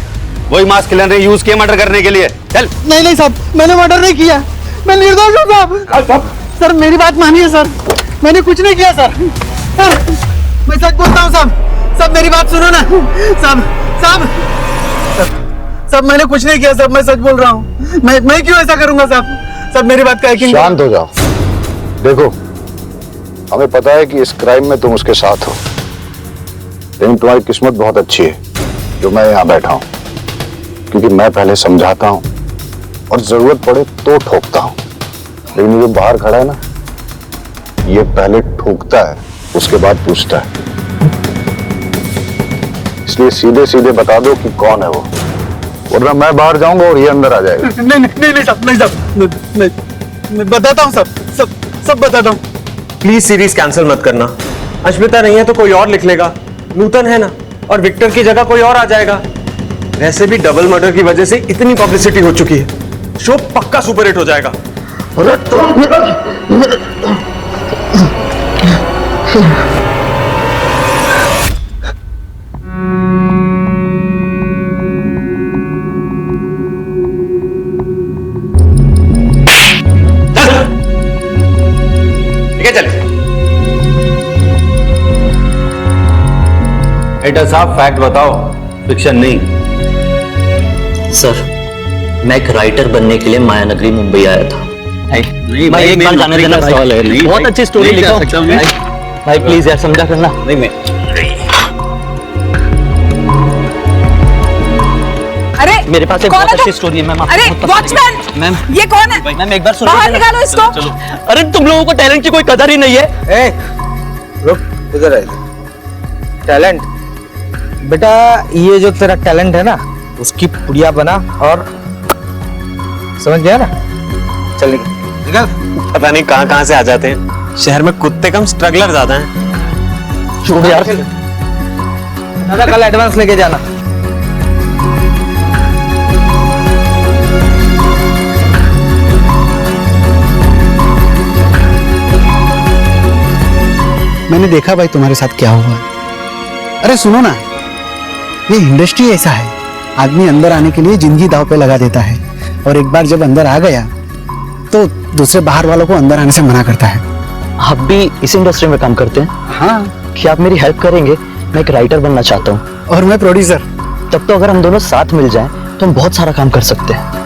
वही मास्क किलर ने यूज किए मर्डर करने के लिए। चल। नहीं साहब, मैंने मर्डर नहीं किया, मैं निर्दोष हूँ साहब। सर मेरी बात मानिए सर, मैंने कुछ नहीं किया सर। सर मैं सच बोलता हूँ साहब, सब मेरी बात सुनो ना साहब। साहब सब मैंने कुछ नहीं किया साहब, मैं सच बोल रहा हूँ। मैं क्यों ऐसा करूंगा साहब? सब मेरी बात का यकीन। शांत हो जाओ। देखो हमें पता है कि इस क्राइम में तुम उसके साथ हो, लेकिन तुम्हारी किस्मत बहुत अच्छी है जो मैं यहाँ बैठा हूँ, क्योंकि मैं पहले समझाता हूँ और जरूरत पड़े तो ठोकता हूँ। लेकिन ये बाहर खड़ा है ना, ये पहले ठोकता है उसके बाद पूछता है। इसलिए सीधे सीधे बता दो कि कौन है वो, वरना मैं बाहर जाऊंगा और ये अंदर आ जाएगा। नहीं साहब, मैं बताता हूँ सब बताता हूँ। प्लीज सीरीज कैंसिल मत करना। अश्मिता नहीं है तो कोई और लिख लेगा, नूतन है ना, और विक्टर की जगह कोई और आ जाएगा। वैसे भी डबल मर्डर की वजह से इतनी पब्लिसिटी हो चुकी है, शो पक्का सुपर हिट हो जाएगा। अरे एडिटर साहब फैक्ट बताओ, फिक्शन नहीं। सर मैं एक राइटर बनने के लिए मायानगरी मुंबई आया था। मैं एक बार जाने देना भाई, बहुत अच्छी स्टोरी लिखा भाई, प्लीज यार समझा करना। नहीं मैं अरे मेरे पास एक कौन बहुत है अच्छी स्टोरी है मैम। अरे वॉचमैन मैम ये कौन है? मैम एक बार सुनो, बाहर निकालो इसको। अरे तुम लोगों को टैलेंट की कोई कदर ही नहीं है। रुक इधर है। टैलेंट बेटा, ये जो तेरा टैलेंट है ना उसकी पुड़िया बना और समझ गया ना। चल निकल। पता नहीं कहां से आ जाते हैं, शहर में कुत्ते कम स्ट्रगलर ज्यादा हैं। चुप यार, दादा कल एडवांस लेके जाना। मैंने देखा भाई तुम्हारे साथ क्या हुआ। अरे सुनो ना, ये इंडस्ट्री ऐसा है, आदमी अंदर आने के लिए जिंदगी दांव पे लगा देता है, और एक बार जब अंदर आ गया तो दूसरे बाहर वालों को अंदर आने से मना करता है। आप भी इस इंडस्ट्री में काम करते हैं? हाँ। क्या आप मेरी हेल्प करेंगे? मैं एक राइटर बनना चाहता हूँ। और मैं प्रोड्यूसर। तब तो अगर हम दोनों साथ मिल जाएं तो हम बहुत सारा काम कर सकते हैं।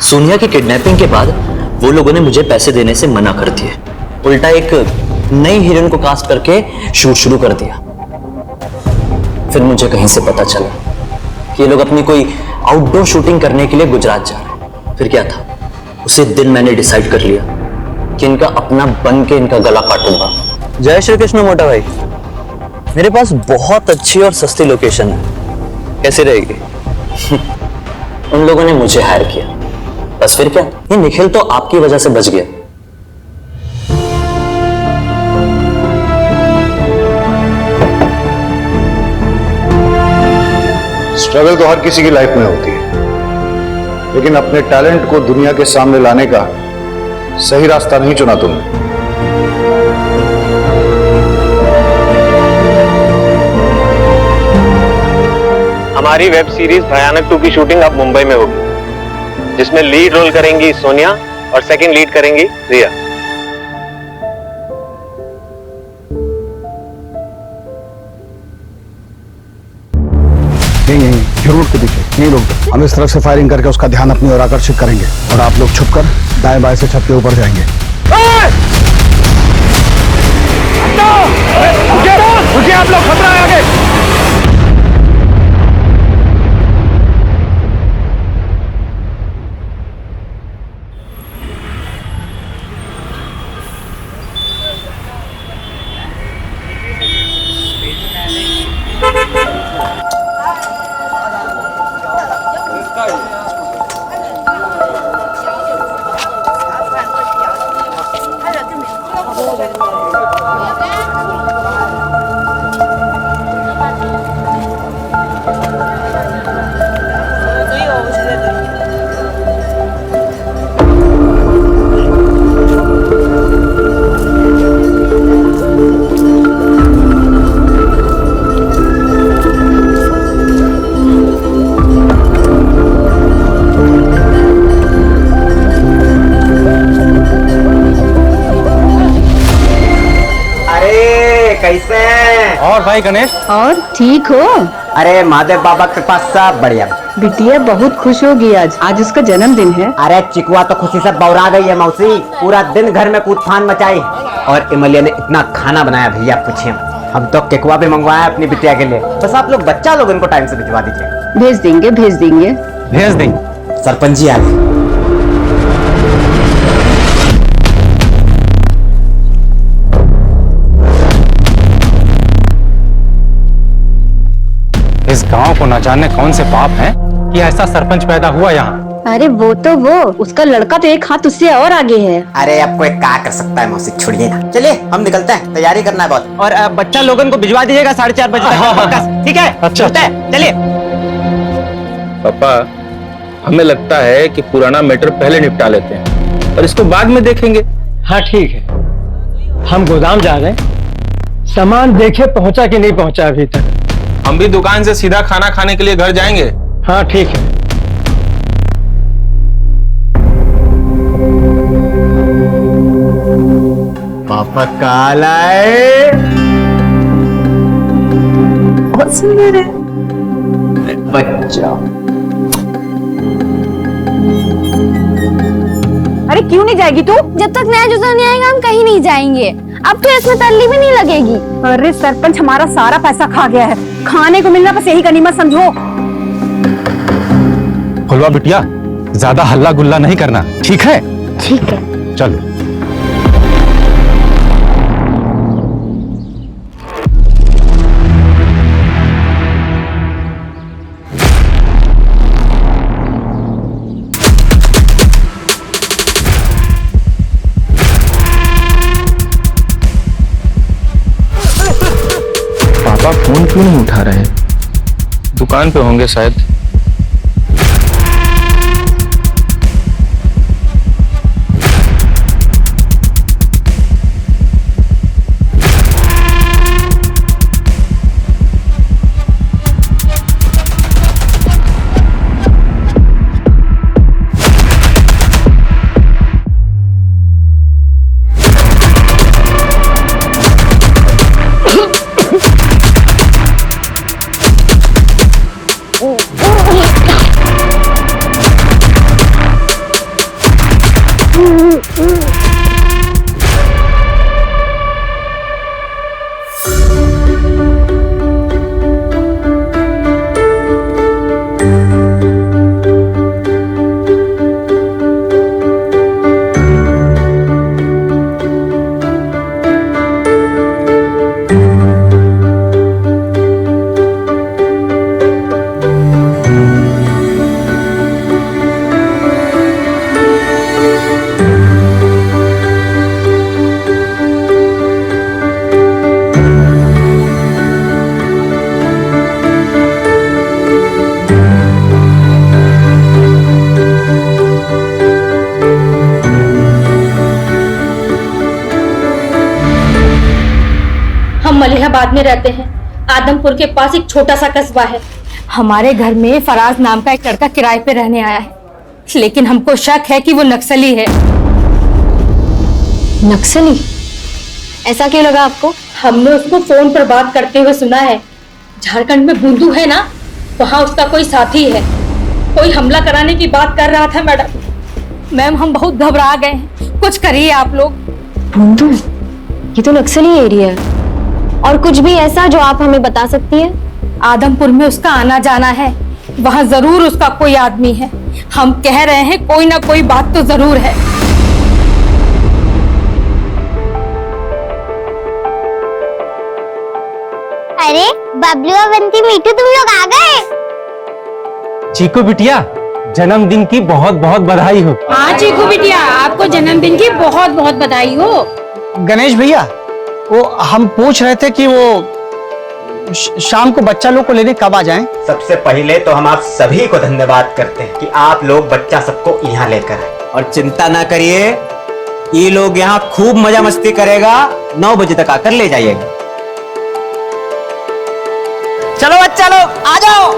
सोनिया की किडनैपिंग के बाद वो लोगों ने मुझे पैसे देने से मना कर दिए, उल्टा एक नई हीरोइन को कास्ट करके शूट शुरू कर दिया। फिर मुझे कहीं से पता चला कि ये लोग अपनी कोई आउटडोर शूटिंग करने के लिए गुजरात जा रहे हैं। फिर क्या था, उसी दिन मैंने डिसाइड कर लिया कि इनका अपना बन के इनका गला काटूंगा। जय श्री कृष्ण मोटा भाई, मेरे पास बहुत अच्छी और सस्ती लोकेशन है, कैसी रहेगी? उन लोगों ने मुझे हायर किया, बस फिर क्या, ये निखिल तो आपकी वजह से बच गया। स्ट्रगल तो हर किसी की लाइफ में होती है, लेकिन अपने टैलेंट को दुनिया के सामने लाने का सही रास्ता नहीं चुना तुमने। हमारी वेब सीरीज भयानक 2 की शूटिंग अब मुंबई में होगी, जिसमें लीड रोल करेंगी सोनिया और सेकंड लीड करेंगी रिया। नहीं जरूर के पीछे नहीं रोक दो, हम इस तरफ से फायरिंग करके उसका ध्यान अपनी ओर आकर्षित करेंगे और आप लोग छुपकर दाएं बाएं से छत के ऊपर जाएंगे। आप लोग खतरा है आगे। कैसे हैं? और भाई गणेश? और ठीक हो? अरे महादेव बाबा के पास सब बढ़िया। बिटिया बहुत खुश होगी आज उसका जन्मदिन है। अरे चिकुआ तो खुशी से बौरा गई है मौसी, पूरा दिन घर में कूदफान मचाई। और इमलिया ने इतना खाना बनाया भैया पूछिए, हम तो केकुआ भी मंगवाया अपनी बिटिया के लिए। बस आप लोग बच्चा लोग इनको टाइम से भिजवा दीजिए। भेज देंगे भेज देंगे। सरपंच जी आ गए। इस गांव को न जाने कौन से पाप हैं कि ऐसा सरपंच पैदा हुआ यहाँ। अरे वो उसका लड़का तो एक हाथ उससे और आगे है। अरे अब कोई क्या कर सकता है मौसी, छोड़िए ना। चलिए हम निकलते हैं, तैयारी करना है बहुत। और बच्चा लोगन को भिजवा दीजिएगा 4:30 बजे तक। ठीक है? अच्छा चलिए। पापा, हमें लगता है कि पुराना मैटर पहले निपटा लेते हैं और इसको बाद में देखेंगे। हाँ ठीक है, हम गोदाम जा रहे हैं, सामान देखे पहुंचा कि नहीं पहुंचा अभी तक। हम भी दुकान से सीधा खाना खाने के लिए घर जाएंगे। हाँ ठीक है। पापा काल आए। बहुत सुंदर है बच्चा। अरे क्यों नहीं जाएगी तू? जब तक नया जूता नहीं आएगा हम कहीं नहीं जाएंगे। अब तो इसमें तल्ली भी नहीं लगेगी। अरे सरपंच हमारा सारा पैसा खा गया है, खाने को मिलना बस यही गनीमत समझो। फुलवा बिटिया, ज्यादा हल्ला गुल्ला नहीं करना, ठीक है? ठीक है। चलो। पापा फोन क्यों नहीं उठा रहे? दुकान पे होंगे शायद। मलिहाबाद में रहते हैं। आदमपुर के पास एक छोटा सा कस्बा है। हमारे घर में फराज नाम का एक लड़का किराए पे रहने आया है, लेकिन हमको शक है कि वो नक्सली है। नक्सली? ऐसा क्यों लगा आपको? हमने उसको फोन पर बात करते हुए सुना है। झारखंड में बूंदू है ना, वहाँ उसका कोई साथी है। कोई हमला कराने की बात कर रहा था मैडम। मैम हम बहुत घबरा गए हैं, कुछ करिए आप लोग। बूंदू? ये तो नक्सली एरिया है। और कुछ भी ऐसा जो आप हमें बता सकती है? आदमपुर में उसका आना जाना है, वहाँ जरूर उसका कोई आदमी है। हम कह रहे हैं कोई ना कोई बात तो जरूर है। अरे बबलू और बंटी मीठू तुम लोग आ गए। चीकू बिटिया, जन्मदिन की बहुत बहुत बधाई हो। हाँ चीकू बिटिया, आपको जन्मदिन की बहुत बहुत बधाई हो। गणेश भैया, वो हम पूछ रहे थे कि वो शाम को बच्चा लोग को लेने कब आ जाएं? सबसे पहले तो हम आप सभी को धन्यवाद करते हैं कि आप लोग बच्चा सबको यहाँ लेकर आए। और चिंता ना करिए, ये लोग यहाँ खूब मजा मस्ती करेगा। 9 बजे तक आकर ले जाइएगा। चलो बच्चा लोग आ जाओ।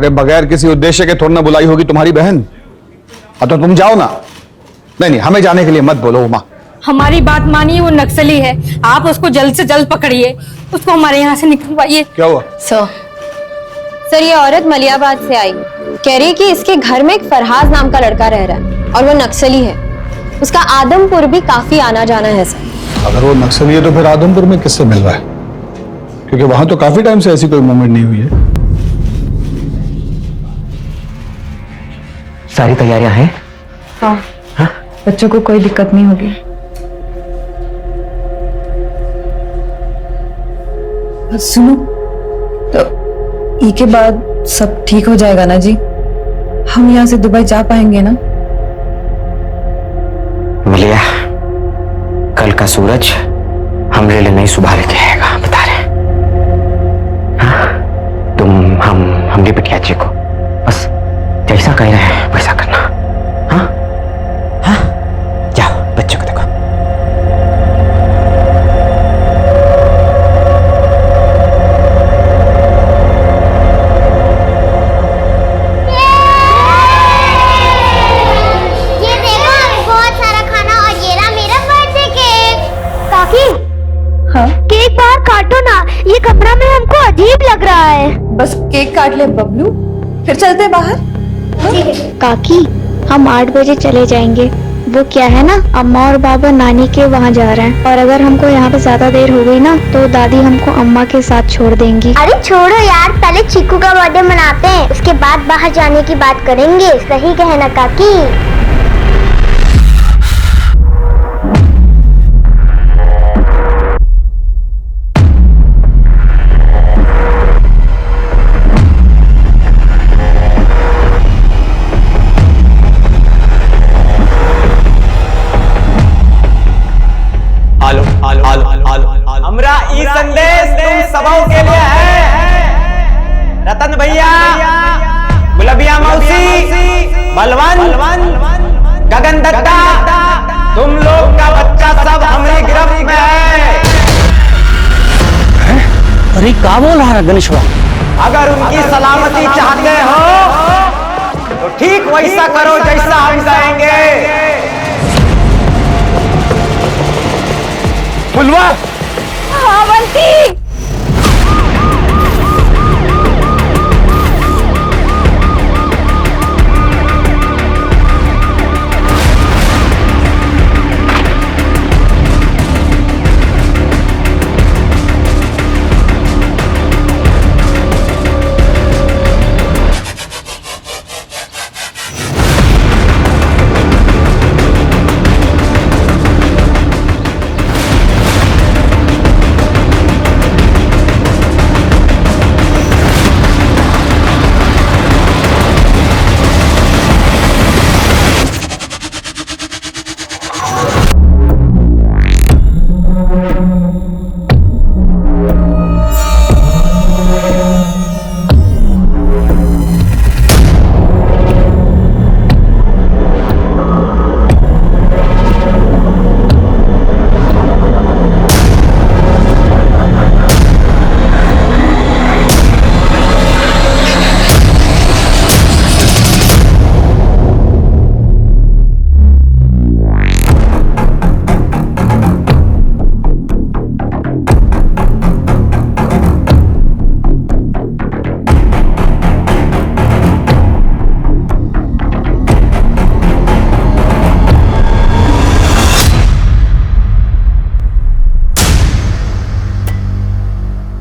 अरे बगैर किसी उद्देश्य के थोड़ी ना बुलाई होगी तुम्हारी बहन। अब तो तुम जाओ ना। नहीं नहीं, हमें जाने के लिए मत बोलो उमा। हमारी बात मानिए, वो नक्सली है, आप उसको जल्द से जल्द पकड़िए, उसको हमारे यहाँ से निकलवाइए। क्या हुआ? सर ये औरत मलियाबाद से आई, कह रही है कि इसके घर में एक फरहाज नाम का लड़का रह रहा है और वो नक्सली है। उसका आदमपुर भी काफी आना जाना है सर। अगर वो नक्सली है तो फिर आदमपुर में किससे मिल रहा है? क्योंकि वहां तो काफी टाइम से ऐसी कोई मूवमेंट नहीं हुई है। सारी तैयारियां हैं? हाँ, बच्चों को कोई दिक्कत नहीं होगी। सुनो, तो ई के बाद सब ठीक हो जाएगा ना जी? हम यहाँ से दुबई जा पाएंगे ना? मलिया, कल का सूरज हमरे लिए नहीं सुबह लेके आएगा, बता रहे। हाँ? तुम हमने पे क्या चेको, बस जैसा कह रहे हैं वैसा करना। हाँ हाँ, जाओ बच्चों को देखो। ये देखो बहुत सारा खाना और ये रहा मेरा बर्थडे केक। काकी, हाँ? केक बाहर काटो ना, ये कमरा में हमको अजीब लग रहा है। बस केक काट ले बबलू, फिर चलते बाहर। काकी, हम 8 बजे चले जाएंगे। वो क्या है ना, अम्मा और बाबा नानी के वहाँ जा रहे हैं और अगर हमको यहाँ पे ज्यादा देर हो गई ना तो दादी हमको अम्मा के साथ छोड़ देंगी। अरे छोड़ो यार, पहले चिक्कू का बर्थडे मनाते हैं, उसके बाद बाहर जाने की बात करेंगे। सही कहे ना काकी? हमरा ई संदेश तुम सबों के लिए है। रतन भैया, गुलबिया मौसी, बलवन, गगन दत्ता, तुम लोग का बच्चा सब हमारी गिरफ्त में है। अरे क्या बोल रहा है गणेशवा? अगर उनकी सलामती चाहते हो तो ठीक वैसा करो जैसा हम कहेंगे। फुलवा, हाँ बंटी।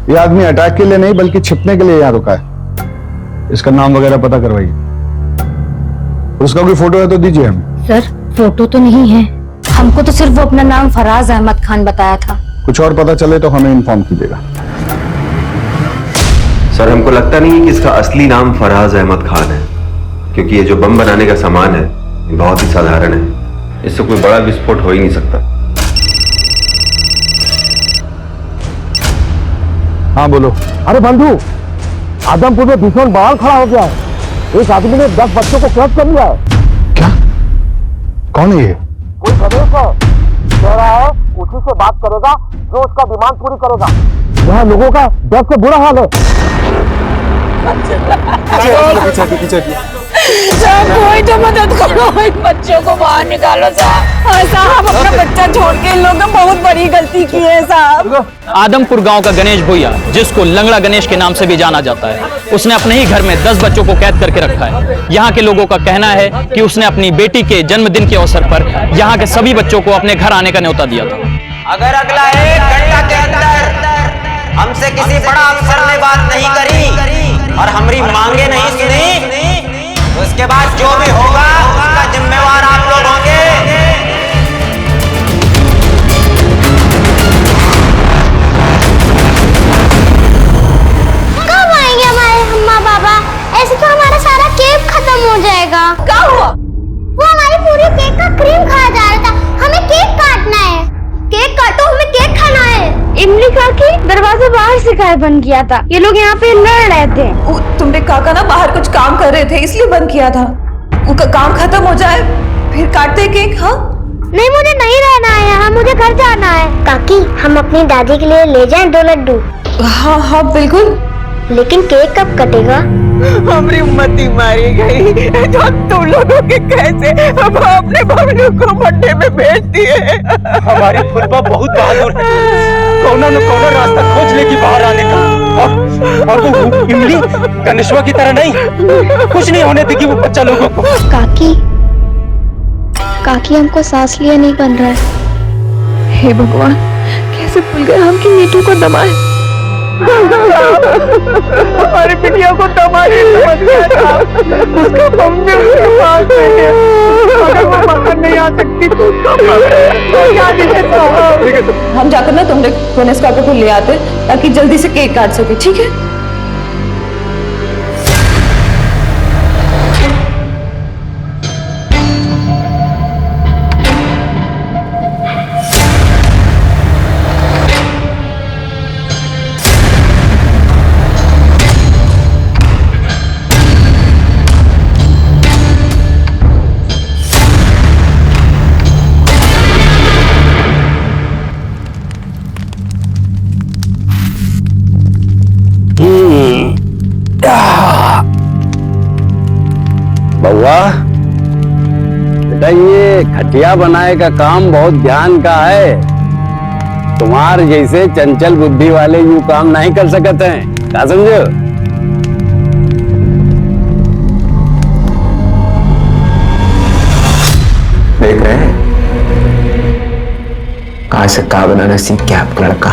ये आदमी अटैक के लिए नहीं बल्कि छिपने के लिए यहाँ रुका है। इसका नाम वगैरह पता करवाइए। उसका कोई फोटो है तो दीजिए हमें। सर फोटो तो नहीं है, हमको तो सिर्फ वो अपना नाम फराज अहमद खान बताया था। कुछ और पता चले तो हमें इन्फॉर्म कीजिएगा। सर हमको लगता नहीं है कि इसका असली नाम फराज अहमद खान है, क्योंकि ये जो बम बनाने का सामान है ये बहुत ही साधारण है। इससे कोई बड़ा विस्फोट हो ही नहीं सकता। हाँ बोलो। अरे बंधु, आदमपुर में भीषण बवाल खड़ा हो गया है। एक आदमी ने 10 बच्चों को कैद कर लिया है। क्या? कौन है ये? कोई प्रदेश है, कह रहा है उसी से बात करेगा जो उसका डिमांड पूरी करेगा। यहाँ लोगों का डर से बुरा हाल है। कोई तो मदद करो, इन बच्चों को बाहर निकालो साहब। साहब अपना बच्चा छोड़ के इन लोगों ने बहुत बड़ी गलती की है साहब। आदमपुर गांव का गणेश भुइया, जिसको लंगड़ा गणेश के नाम से भी जाना जाता है, उसने अपने ही घर में 10 बच्चों को कैद करके रखा है। यहाँ के लोगों का कहना है कि उसने अपनी बेटी के जन्मदिन के अवसर पर यहाँ के सभी बच्चों को अपने घर आने का न्योता दिया था। अगर अगला 1 घंटा के अंदर हमसे किसी बड़ा अफसर ने बात नहीं करी और हमारी मांगे नहीं सुनी, तो उसके बाद जो भी होगा उसका जिम्मेवार आप लोग होंगे। कब आएंगे हमारे अम्मा बाबा? ऐसे तो हमारा सारा केक खत्म हो जाएगा। क्या हुआ? वो हमारी पूरी केक का क्रीम खाया जा रहा था। हमें केक काटना है। केक काटो, हमें केक खाना है। इमली काकी, दरवाजा बाहर से गायब बन गया था। ये लोग यहाँ पे लड़ रहे थे। तुमने काका ना बाहर कुछ काम कर रहे थे इसलिए बंद किया था। उनका काम खत्म हो जाए फिर काटते केक। हाँ नहीं, मुझे नहीं रहना है यहाँ, मुझे घर जाना है। काकी, हम अपनी दादी के लिए ले जाएं 2 लड्डू? हाँ हाँ बिल्कुल। लेकिन केक कब कटेगा? हमारी उम्मती मारी गई तो तुम लोगों के कैसे हम अपने बबलू को मड्डे में भेज दिए। हमारी फुलपा बहुत बहादुर है, कोना न कोना रास्ता खोज लेगी बाहर आने का। और वो इमली गणेशवा की तरह नहीं, कुछ नहीं होने देगी वो बच्चा लोगों को। काकी, काकी हमको सांस लिया नहीं बन रहा है। हे भगवान, कैसे भूल गए हम कि नीतू को दमाए। हमारी बिटिया को दमाए समझ गया था। उसका हमने उसके पास भेजे। अगर वो बाहर नहीं आ सकती तो उसका क्या दिक्कत? हम जाकर ना तुमने गणेश काका को ले आते ताकि जल्दी से केक काट सके, ठीक है? बउआ बेटा, ये खटिया बनाए का काम बहुत ध्यान का है। तुम्हार जैसे चंचल बुद्धि वाले यूं काम नहीं कर सकते हैं, क्या समझो? देख रहे हैं कहां से का बनाना सीख गया आपका लड़का।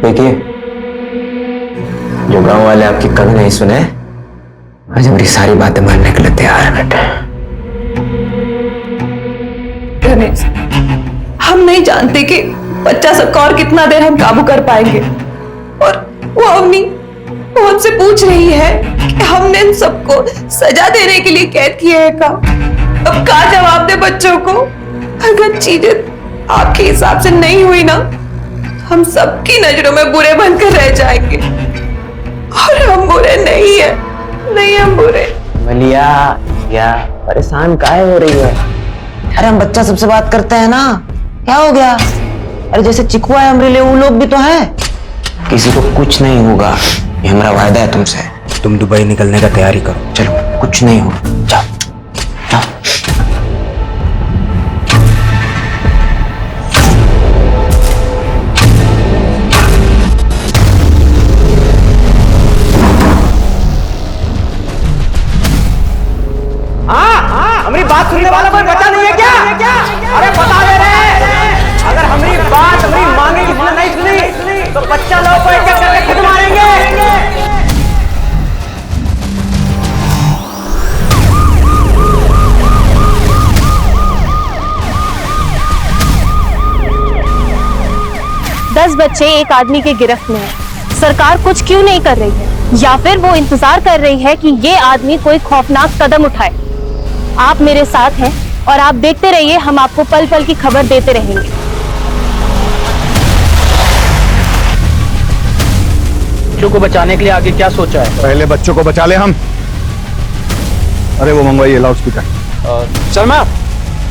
देखिए, जो गांव वाले आपकी कभी नहीं सुने, आज हमारी सारी बातें मानने के लिए तैयार है बेटे। गणेश, हम नहीं जानते कि बच्चा सबका और कितना देर हम काबू कर पाएंगे। और वो अवनी, वो हमसे पूछ रही है कि हमने इन सबको सजा देने के लिए कैद किया है का। अब क्या जवाब दे बच्चों को? अगर चीजें आपके हिसाब से नहीं हुई ना, हम सबकी नजरों में बुरे बनकर रह जाएंगे। और हम बुरे नहीं है, नहीं हम बुरे। मलिया, या परेशान काहे हो रही है? अरे हम बच्चा सबसे बात करते हैं ना, क्या हो गया? अरे जैसे चिकुआ है हमारे लिए, वो लोग भी तो हैं। किसी को कुछ नहीं होगा, ये हमारा वायदा है तुमसे। तुम दुबई निकलने का तैयारी करो, चलो, कुछ नहीं होगा, जाओ जाओ। हमारी बात सुनने वाला कोई बचा नहीं है क्या? अरे बता दे रहे, अगर हमारी बात, हमारी मांगे किसने नहीं सुनी तो बच्चा लोग को एक-एक करके खुद मारेंगे। दस बच्चे एक आदमी के गिरफ्त में है। सरकार कुछ क्यों नहीं कर रही है? या फिर वो इंतजार कर रही है कि ये आदमी कोई खौफनाक कदम उठाए। आप मेरे साथ हैं और आप देखते रहिए, हम आपको पल पल की खबर देते रहेंगे। बच्चों को बचाने के लिए आगे क्या सोचा है? पहले बच्चों को बचा ले हम। अरे वो मंगवाइए loud speaker. Sharma,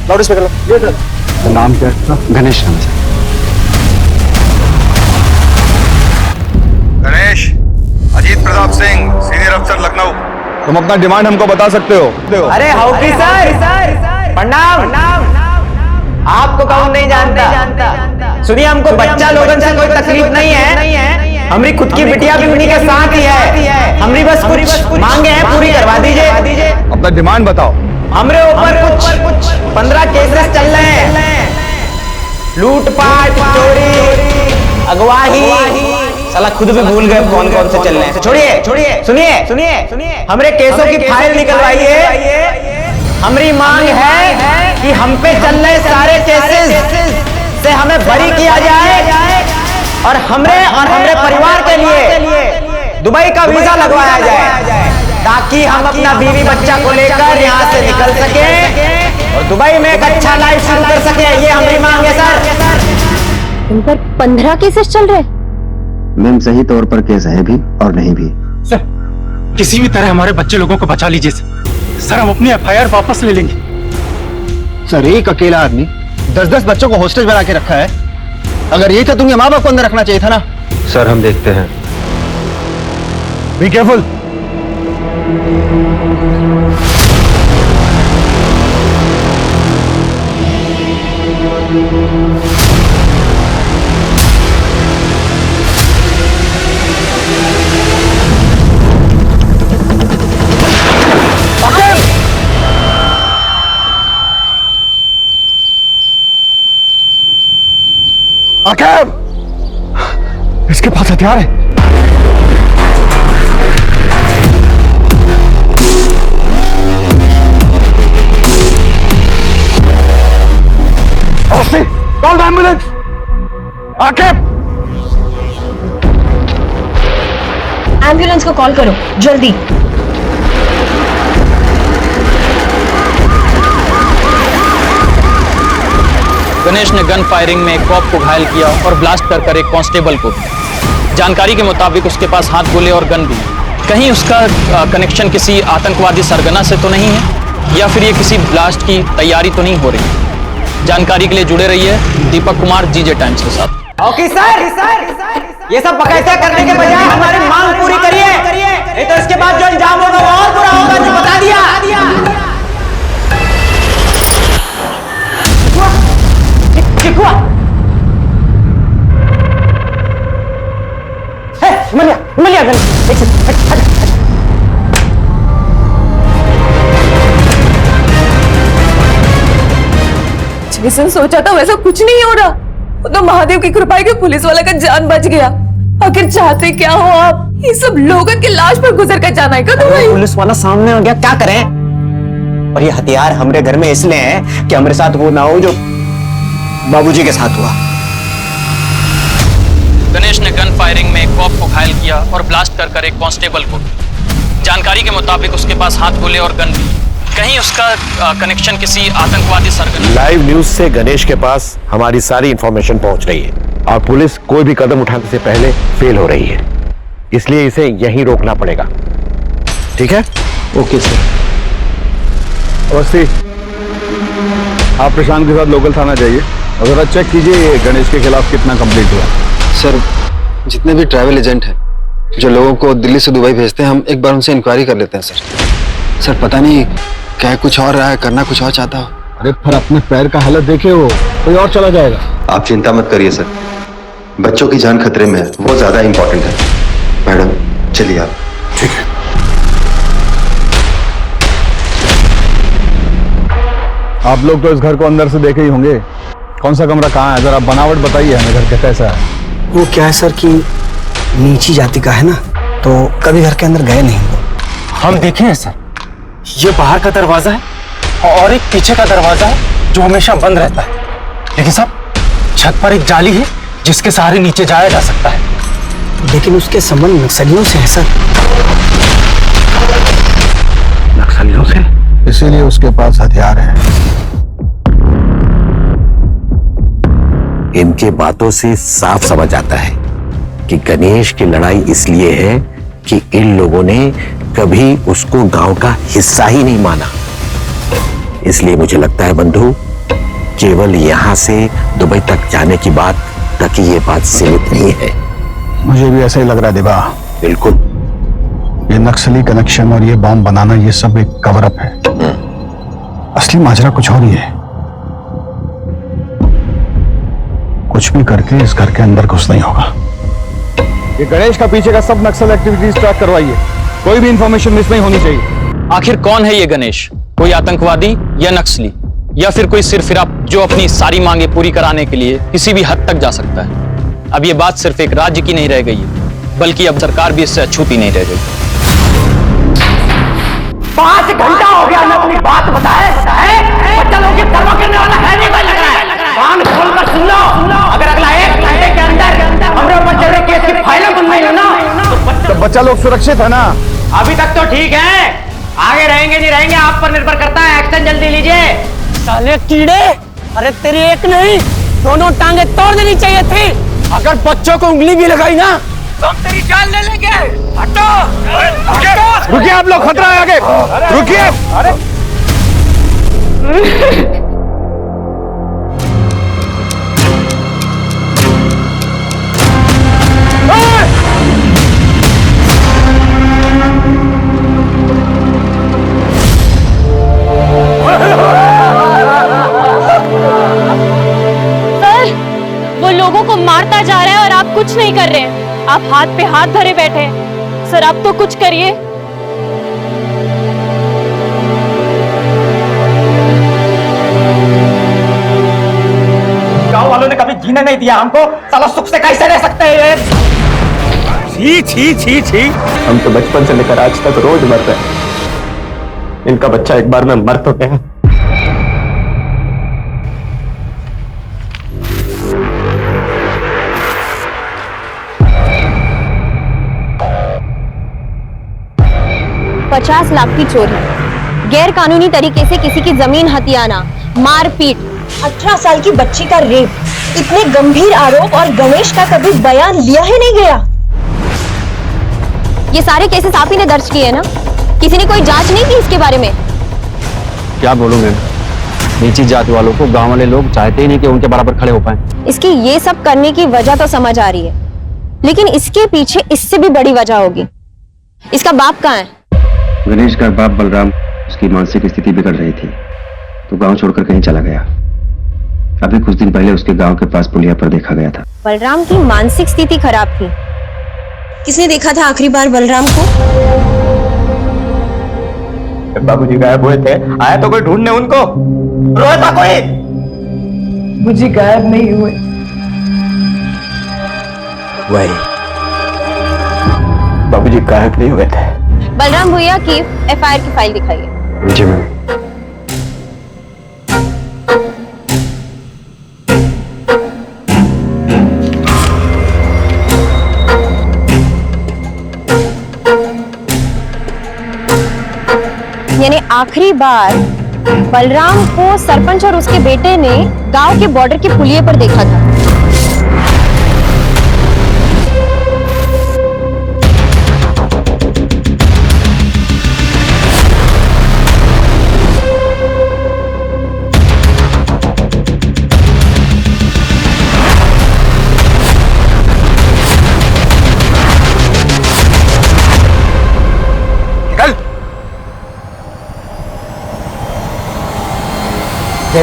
loud speaker. नाम क्या है? गणेश नाम से। गणेश, अजीत प्रताप सिंह, सीनियर अफसर लखनऊ। तुम अपना डिमांड हमको बता सकते हो। अरे हाउकी सर, प्रणाम। आपको कौन नहीं जानता। सुनिए, हमको बच्चा लोगन से कोई तकलीफ नहीं है। हमारी खुद की बिटिया भी उन्हीं के साथ ही है। हमारी बस कुछ मांगे हैं, पूरी करवा दीजिए। अपना डिमांड बताओ। हमारे ऊपर कुछ 15 केसेस चल रहे हैं। लूटपाट, चोरी, अगवाही। साला खुद भी भूल गए कौन कौन से चल रहे हैं। छोड़िए, सुनिए। हमारे केसों की फाइल निकलवाइए। हमारी मांग है कि हम पे चल रहे सारे केसेस से हमें बरी किया जाए और हमरे परिवार के लिए दुबई का वीजा लगवाया जाए, ताकि हम अपना बीवी बच्चा को लेकर यहाँ से निकल सके और दुबई में एक अच्छा लाइफ शुरू कर सके। ये हमारी मांग है सर। इन पर 15 केसेस चल रहे। मैम, सही तौर पर केस है भी और नहीं भी। सर, किसी भी तरह हमारे बच्चे लोगों को बचा लीजिए सर। हम अपनी FIR वापस ले लेंगे। सर, एक अकेला आदमी 10-10 बच्चों को हॉस्टेज बना के रखा है। अगर यही था तो माँ बाप को अंदर रखना चाहिए था ना। सर, हम देखते हैं। Be careful. आकिब, इसके पास हथियार है। Call ambulance. आकिब, एम्बुलेंस को कॉल करो जल्दी। गणेश ने गन फायरिंग में एक कॉप को घायल किया और ब्लास्ट कर एक कांस्टेबल को भी। जानकारी के मुताबिक उसके पास हाथ गोले और गन भी। कहीं उसका कनेक्शन किसी आतंकवादी सरगना से तो नहीं है, या फिर ये किसी ब्लास्ट की तैयारी तो नहीं हो रही। जानकारी के लिए जुड़े रहिए दीपक कुमार जीजे टाइम्स के साथ। ओके सर, ये सब बकायदा करने के बजाय हमारी मांग पूरी करिए, नहीं तो इसके बाद जो अंजाम होगा वो और बुरा होगा। जो बता दिया। चिकुआ, मिलिया जैसे सोचा था वैसा कुछ नहीं हो रहा। वो तो महादेव की कृपा है कि पुलिस वाला का जान बच गया। आखिर चाहते क्या हो आप? ये सब लोगों की लाश पर गुजर कर जाना है क्या तुम्हें? पुलिस वाला सामने आ गया, क्या करें? और ये हथियार हमारे घर में इसलिए है कि हमारे साथ वो ना हो जो बाबूजी के साथ हुआ। गणेश ने गन फायरिंग में एक कॉप को घायल किया और ब्लास्ट कर एक कांस्टेबल को भी। जानकारी के मुताबिक उसके पास हाथ गोले और गन भी। कहीं उसका कनेक्शन किसी आतंकवादी सरगना। लाइव न्यूज से गणेश के पास हमारी सारी इंफॉर्मेशन पहुंच रही है और पुलिस कोई भी कदम उठाने से पहले फेल हो रही है, इसलिए इसे यहीं रोकना पड़ेगा। ठीक है? Okay sir. अवस्थी, आप प्रशांत के साथ लोकल थाना जाइए और जरा चेक कीजिए गणेश के खिलाफ कितना कंप्लीट हुआ। सर, जितने भी ट्रैवल एजेंट हैं जो लोगों को दिल्ली से दुबई भेजते हैं, हम एक बार उनसे इंक्वायरी कर लेते हैं सर। सर, पता नहीं क्या कुछ और रहा है, करना कुछ और चाहता हो। अरे फिर अपने पैर का हालत देखे, वो कोई और चला जाएगा। आप चिंता मत करिए सर, बच्चों की जान खतरे में है, वो ज्यादा इंपॉर्टेंट है। मैडम चलिए आप। ठीक है। आप लोग तो इस घर को अंदर से देखे ही होंगे। कौन सा कमरा कहाँ है, जरा बनावट बताइए हमें, घर का कैसा है? वो क्या है सर कि नीची जाति का है ना, तो कभी घर के अंदर गए नहीं। हम देखे हैं सर, ये बाहर का दरवाजा है और एक पीछे का दरवाजा है जो हमेशा बंद रहता है। लेकिन साहब, छत पर एक जाली है जिसके सहारे नीचे जाया जा सकता है। लेकिन उसके संबंध नक्सलियों से है सर। नक्सलियों से? इसीलिए उसके पास हथियार है। इनके बातों से साफ समझ आता है कि गणेश की लड़ाई इसलिए है कि इन लोगों ने कभी उसको गांव का हिस्सा ही नहीं माना। इसलिए मुझे लगता है बंधु, केवल यहां से दुबई तक जाने की बात तक ही ये बात सीमित नहीं है। मुझे भी ऐसा ही लग रहा है देवा। बिल्कुल। ये नक्सली कनेक्शन और ये बॉम्ब बनाना, ये सब एक कवर अप है। असली माजरा कुछ और ही है। कुछ भी करके इस घर के अंदर घुसना ही होगा। ये गणेश का पीछे का सब नक्सल एक्टिविटीज ट्रैक करवाइए, कोई भी इंफॉर्मेशन मिस नहीं होनी चाहिए। आखिर कौन है ये गणेश? कोई आतंकवादी या नक्सली, या फिर कोई सिरफिरा जो अपनी सारी मांगे पूरी कराने के लिए किसी भी हद तक जा सकता है? अब ये बात सिर्फ एक राज्य की नहीं रह गई है, बल्कि अब सरकार भी इससे अछूती नहीं रह गई। 5 घंटा हो गया ना अपनी बात बताए बच्चा लोग धर्मा करने वाला है नहीं, लग रहा है। कान खोलकर सुन लो, अगर अगला 1 घंटे के अंदर हमरे ऊपर चल रहे केस की फाइलें बन गई हो ना तो बच्चा लोग सुरक्षित है ना? अभी तक तो ठीक है, आगे रहेंगे नहीं रहेंगे आप पर निर्भर करता है। एक्शन जल्दी लीजिए। साले कीड़े, अरे तेरी एक नहीं दोनों टांगे तोड़ देनी चाहिए थी। अगर बच्चों को उंगली भी लगाई ना तो हम तेरी जान ले लेंगे। हटो, रुकिए आप लोग, खतरा है आगे, रुकिए। अरे वो लोगों को मारता जा रहा है और आप कुछ नहीं कर रहे हैं। आप हाथ पे हाथ धरे बैठे हैं। सर आप तो कुछ करिए। गांव वालों ने कभी जीने नहीं दिया हमको, साला सुख से कैसे रह सकते हैं? छी छी छी छी। हम तो बचपन से लेकर आज तक रोज मर रहे हैं। इनका बच्चा एक बार में मर तो गया। $50 लाख की चोरी, गैर कानूनी तरीके से किसी की जमीन हथियाना, मारपीट, 18 साल की बच्ची का रेप, इतने गंभीर आरोप और गणेश का कभी बयान लिया ही नहीं गया। ये सारे केसेस आप ही ने दर्ज किए ना? किसी ने कोई जांच नहीं की इसके बारे में? क्या बोलूंगे, नीची जाति वालों को गांव वाले लोग चाहते ही नहीं कि उनके बराबर खड़े हो पाए। इसकी ये सब करने की वजह तो समझ आ रही है, लेकिन इसके पीछे इससे भी बड़ी वजह होगी। इसका बाप कहाँ है? गणेश का बाप बलराम, उसकी मानसिक स्थिति बिगड़ रही थी तो गांव छोड़कर कहीं चला गया। अभी कुछ दिन पहले उसके गांव के पास पुलिया पर देखा गया था। बलराम की मानसिक स्थिति खराब थी। किसने देखा था आखिरी बार बलराम को? बाबूजी गायब हुए थे, आया तो कोई ढूंढने उनको? रोया था कोई? मुझे गायब नहीं हुए। वही बाबूजी गायब नहीं हुए थे। बलराम भैया की एफआईआर की फाइल दिखाइए। जी मैम। यानी आखिरी बार बलराम को सरपंच और उसके बेटे ने गांव के बॉर्डर के पुलिये पर देखा था।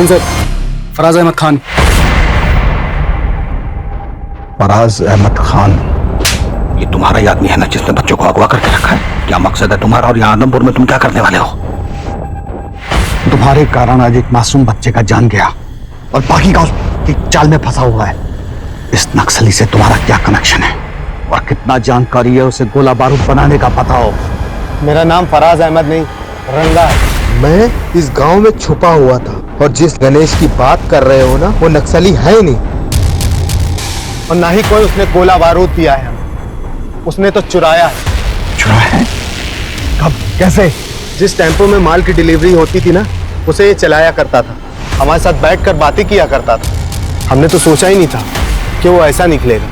सर, फराज अहमद खान। फराज अहमद खान, ये तुम्हारा ही आदमी है ना जिसने बच्चों को अगवा करके रखा है? क्या मकसद है तुम्हारा और यहाँ आदमपुर में तुम क्या करने वाले हो? तुम्हारे कारण आज एक मासूम बच्चे का जान गया और बाकी का उसकी चाल में फंसा हुआ है। इस नक्सली से तुम्हारा क्या कनेक्शन है और कितना जानकारी है उसे गोला बारूद बनाने का पता हो? मेरा नाम फराज अहमद नहीं, रंगा है। मैं इस गांव में छुपा हुआ था और जिस गणेश की बात कर रहे हो ना, वो नक्सली है ही नहीं और ना ही कोई उसने गोला बारूद दिया है, उसने तो चुराया है। चुराया है? कब, कैसे? जिस टेम्पो में माल की डिलीवरी होती थी ना, उसे ये चलाया करता था, हमारे साथ बैठकर बातें किया करता था। हमने तो सोचा ही नहीं था कि वो ऐसा निकलेगा।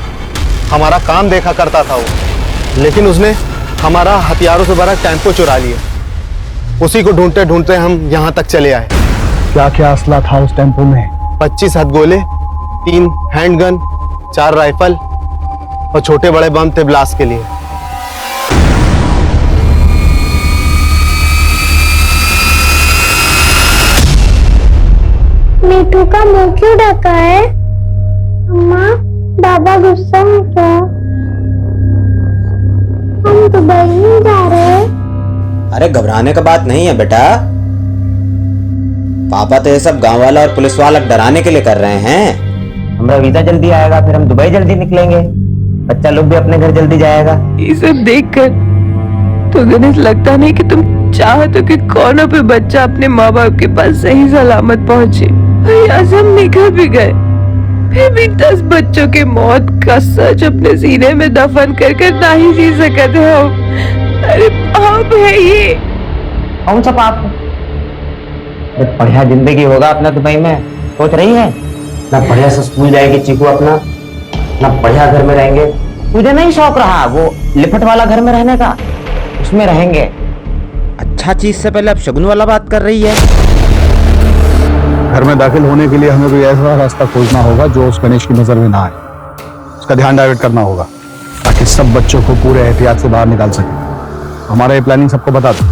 हमारा काम देखा करता था वो, लेकिन उसने हमारा हथियारों से भरा टेम्पो चुरा लिया। उसी को ढूंढते ढूंढते हम यहाँ तक चले आए। क्या क्या असला था उस टेम्पो में? 25 हथगोले, 3 हैंडगन, 4 राइफल और छोटे बड़े बम थे ब्लास्ट के लिए। मीठू का मुंह क्यों ढका है? अम्मा, बाबा गुस्सा है क्या? हम दुबई नहीं जा रहे। अरे घबराने का बात नहीं है बेटा, पापा तो ये सब गांव वाला और पुलिस वाला डराने के लिए कर रहे हैं। हमारा वीजा जल्दी आएगा, फिर हम दुबई जल्दी निकलेंगे, बच्चा लोग भी अपने घर जल्दी जाएगा। ये सब देखकर तो गणेश लगता नहीं कि तुम चाहते हो कि कोनों पे बच्चा अपने माँ बाप के पास सही सलामत पहुंचे। और यहाँ से हम निकल भी गए, फिर भी 10 बच्चों के मौत का सच अपने सीने में दफन कर ना ही जी सकते हो। अरे पाप है ये। कौन सा पाप? बढ़िया जिंदगी होगा अपना दुबई में, सोच रही है ना? बढ़िया से स्कूल जाएगी चीकू अपना, ना बढ़िया घर में रहेंगे। तुझे नहीं शौक रहा वो लिपट वाला घर में रहने का? उसमें रहेंगे। अच्छा चीज से पहले अब शगुन वाला बात कर रही है। घर में दाखिल होने के लिए हमें कोई ऐसा रास्ता खोजना होगा जो उस गणेश की नजर में ना आए। उसका ध्यान डाइवर्ट करना होगा ताकि सब बच्चों को पूरे एहतियात से बाहर निकाल सके। हमारा ये प्लानिंग सबको बता दो।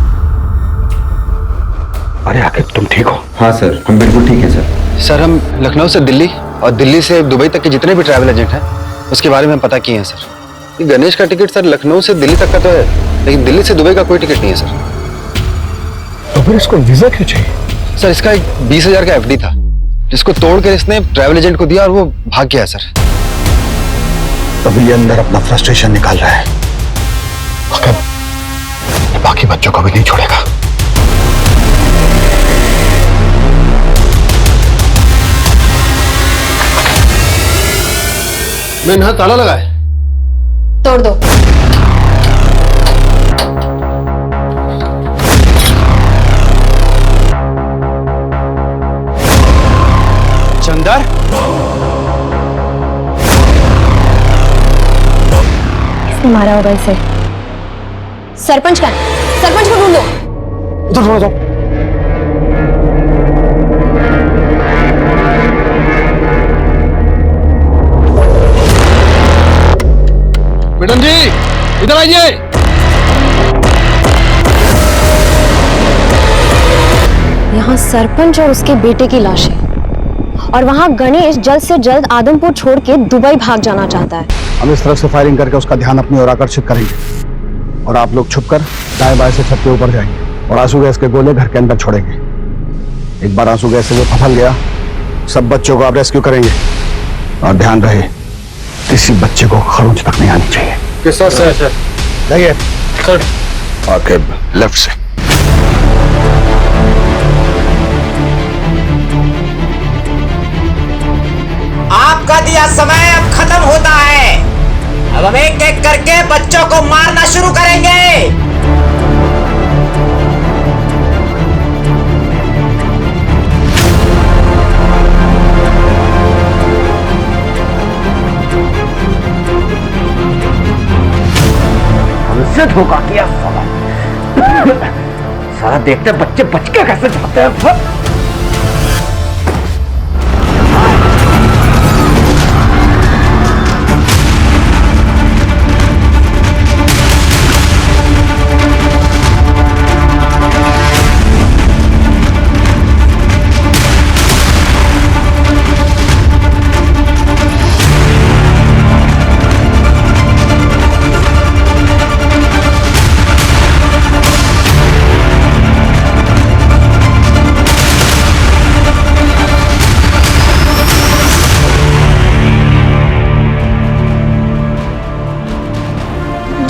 अरे आखिर तुम ठीक हो? हाँ सर, हम बिल्कुल ठीक है सर। सर हम लखनऊ से दिल्ली और दिल्ली से दुबई तक के जितने भी ट्रैवल एजेंट हैं उसके बारे में पता किए हैं सर। ये गणेश का टिकट सर लखनऊ से दिल्ली तक का तो है, लेकिन दिल्ली से दुबई का कोई टिकट नहीं है सर। तो फिर इसको वीजा क्यों चाहिए? सर इसका एक 20,000 का एफडी था जिसको तोड़कर इसने ट्रैवल एजेंट को दिया और वो भाग गया सर। तभी ये अंदर अपना फ्रस्ट्रेशन निकाल रहा है, मगर बाकी बच्चों को भी नहीं छोड़ेगा। मैंने यहाँ ताला लगा है। तोड़ दो। चंदर, किसने मारा होगा इसे? सरपंच का, सरपंच को ढूंढो। उधर थोड़ा जाओ। मैडम जी इधर आइए। यहाँ सरपंच और उसके बेटे की लाश है और वहाँ गणेश जल्द से जल्द आदमपुर छोड़ के दुबई भाग जाना चाहता है। हम इस तरफ से फायरिंग करके उसका ध्यान अपनी ओर आकर्षित करेंगे और आप लोग छुपकर दाएं बाएं से छत के ऊपर जाएंगे और आंसू गैस के गोले घर के अंदर छोड़ेंगे। एक बार आंसू गैस से वो फफल गया, सब बच्चों को आप रेस्क्यू करेंगे और ध्यान रहे किसी बच्चे को खरोंच तक नहीं आनी चाहिए। किस तरह से सर? जाइए सर। आके लेफ्ट से। आपका दिया समय अब खत्म होता है। अब हम एक एक करके बच्चों को मारना शुरू करेंगे। हमसे धोखा किया साला। साला देखते बच्चे बच के कैसे जाते हैं।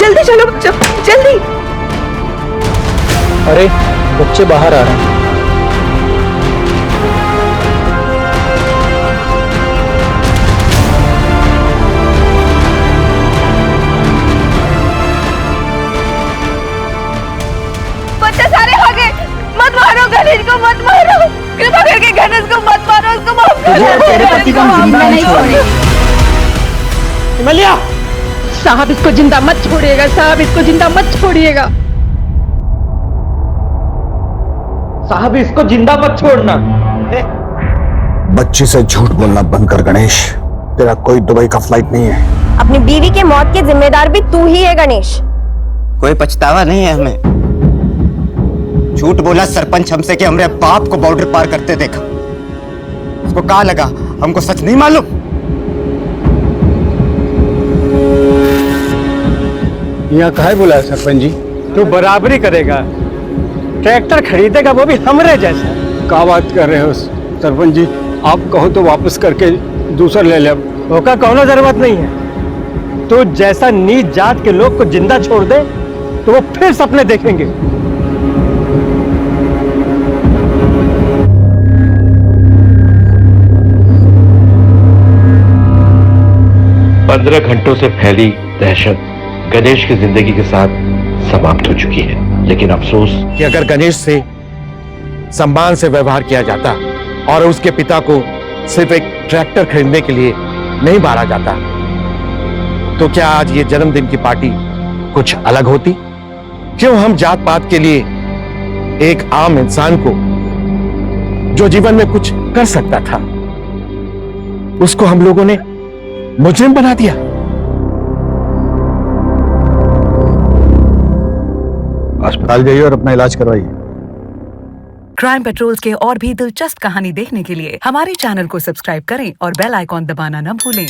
जल्दी चलो बच्चों, जल्दी। अरे बच्चे बाहर आ रहे हैं। बच्चे सारे आ गए। मत मारो गणेश को, मत मारो। कृपा करके गणेश को मत मारो, उसको माफ करो। तेरे पति को हम जिंदा नहीं छोड़ेंगे। हिमालया साहब, इसको जिंदा मत छोड़िएगा साहब, इसको जिंदा मत छोड़िएगा साहब, इसको जिंदा मत छोड़ना। बच्ची से झूठ बोलना बंद कर गणेश, तेरा कोई दुबई का फ्लाइट नहीं है। अपनी बीवी के मौत के जिम्मेदार भी तू ही है गणेश। कोई पछतावा नहीं है हमें। झूठ बोला सरपंच हमसे कि हमरे बाप को बॉर्डर पार करते देखा। उसको कहा लगा हमको सच नहीं मालूम। यहाँ काहे बोला है सरपंच जी? तू बराबरी करेगा, ट्रैक्टर खरीदेगा वो भी हमरे जैसा। क्या बात कर रहे हो सरपंच जी? आप कहो तो वापस करके दूसरा ले ले। होका कौनो जरूरत नहीं है। तो जैसा नीच जात के लोग को जिंदा छोड़ दे तो वो फिर सपने देखेंगे। 15 घंटों से फैली दहशत गणेश की जिंदगी के साथ समाप्त हो चुकी है। लेकिन अफसोस कि अगर गणेश से सम्मान से व्यवहार किया जाता और उसके पिता को सिर्फ एक ट्रैक्टर खरीदने के लिए नहीं मारा जाता तो क्या आज ये जन्मदिन की पार्टी कुछ अलग होती? क्यों हम जात पात के लिए एक आम इंसान को जो जीवन में कुछ कर सकता था उसको हम लोगों ने मुजरिम बना दिया? अस्पताल जाइए और अपना इलाज करवाइए। क्राइम पेट्रोल्स के और भी दिलचस्प कहानी देखने के लिए हमारे चैनल को सब्सक्राइब करें और बेल आइकॉन दबाना न भूलें।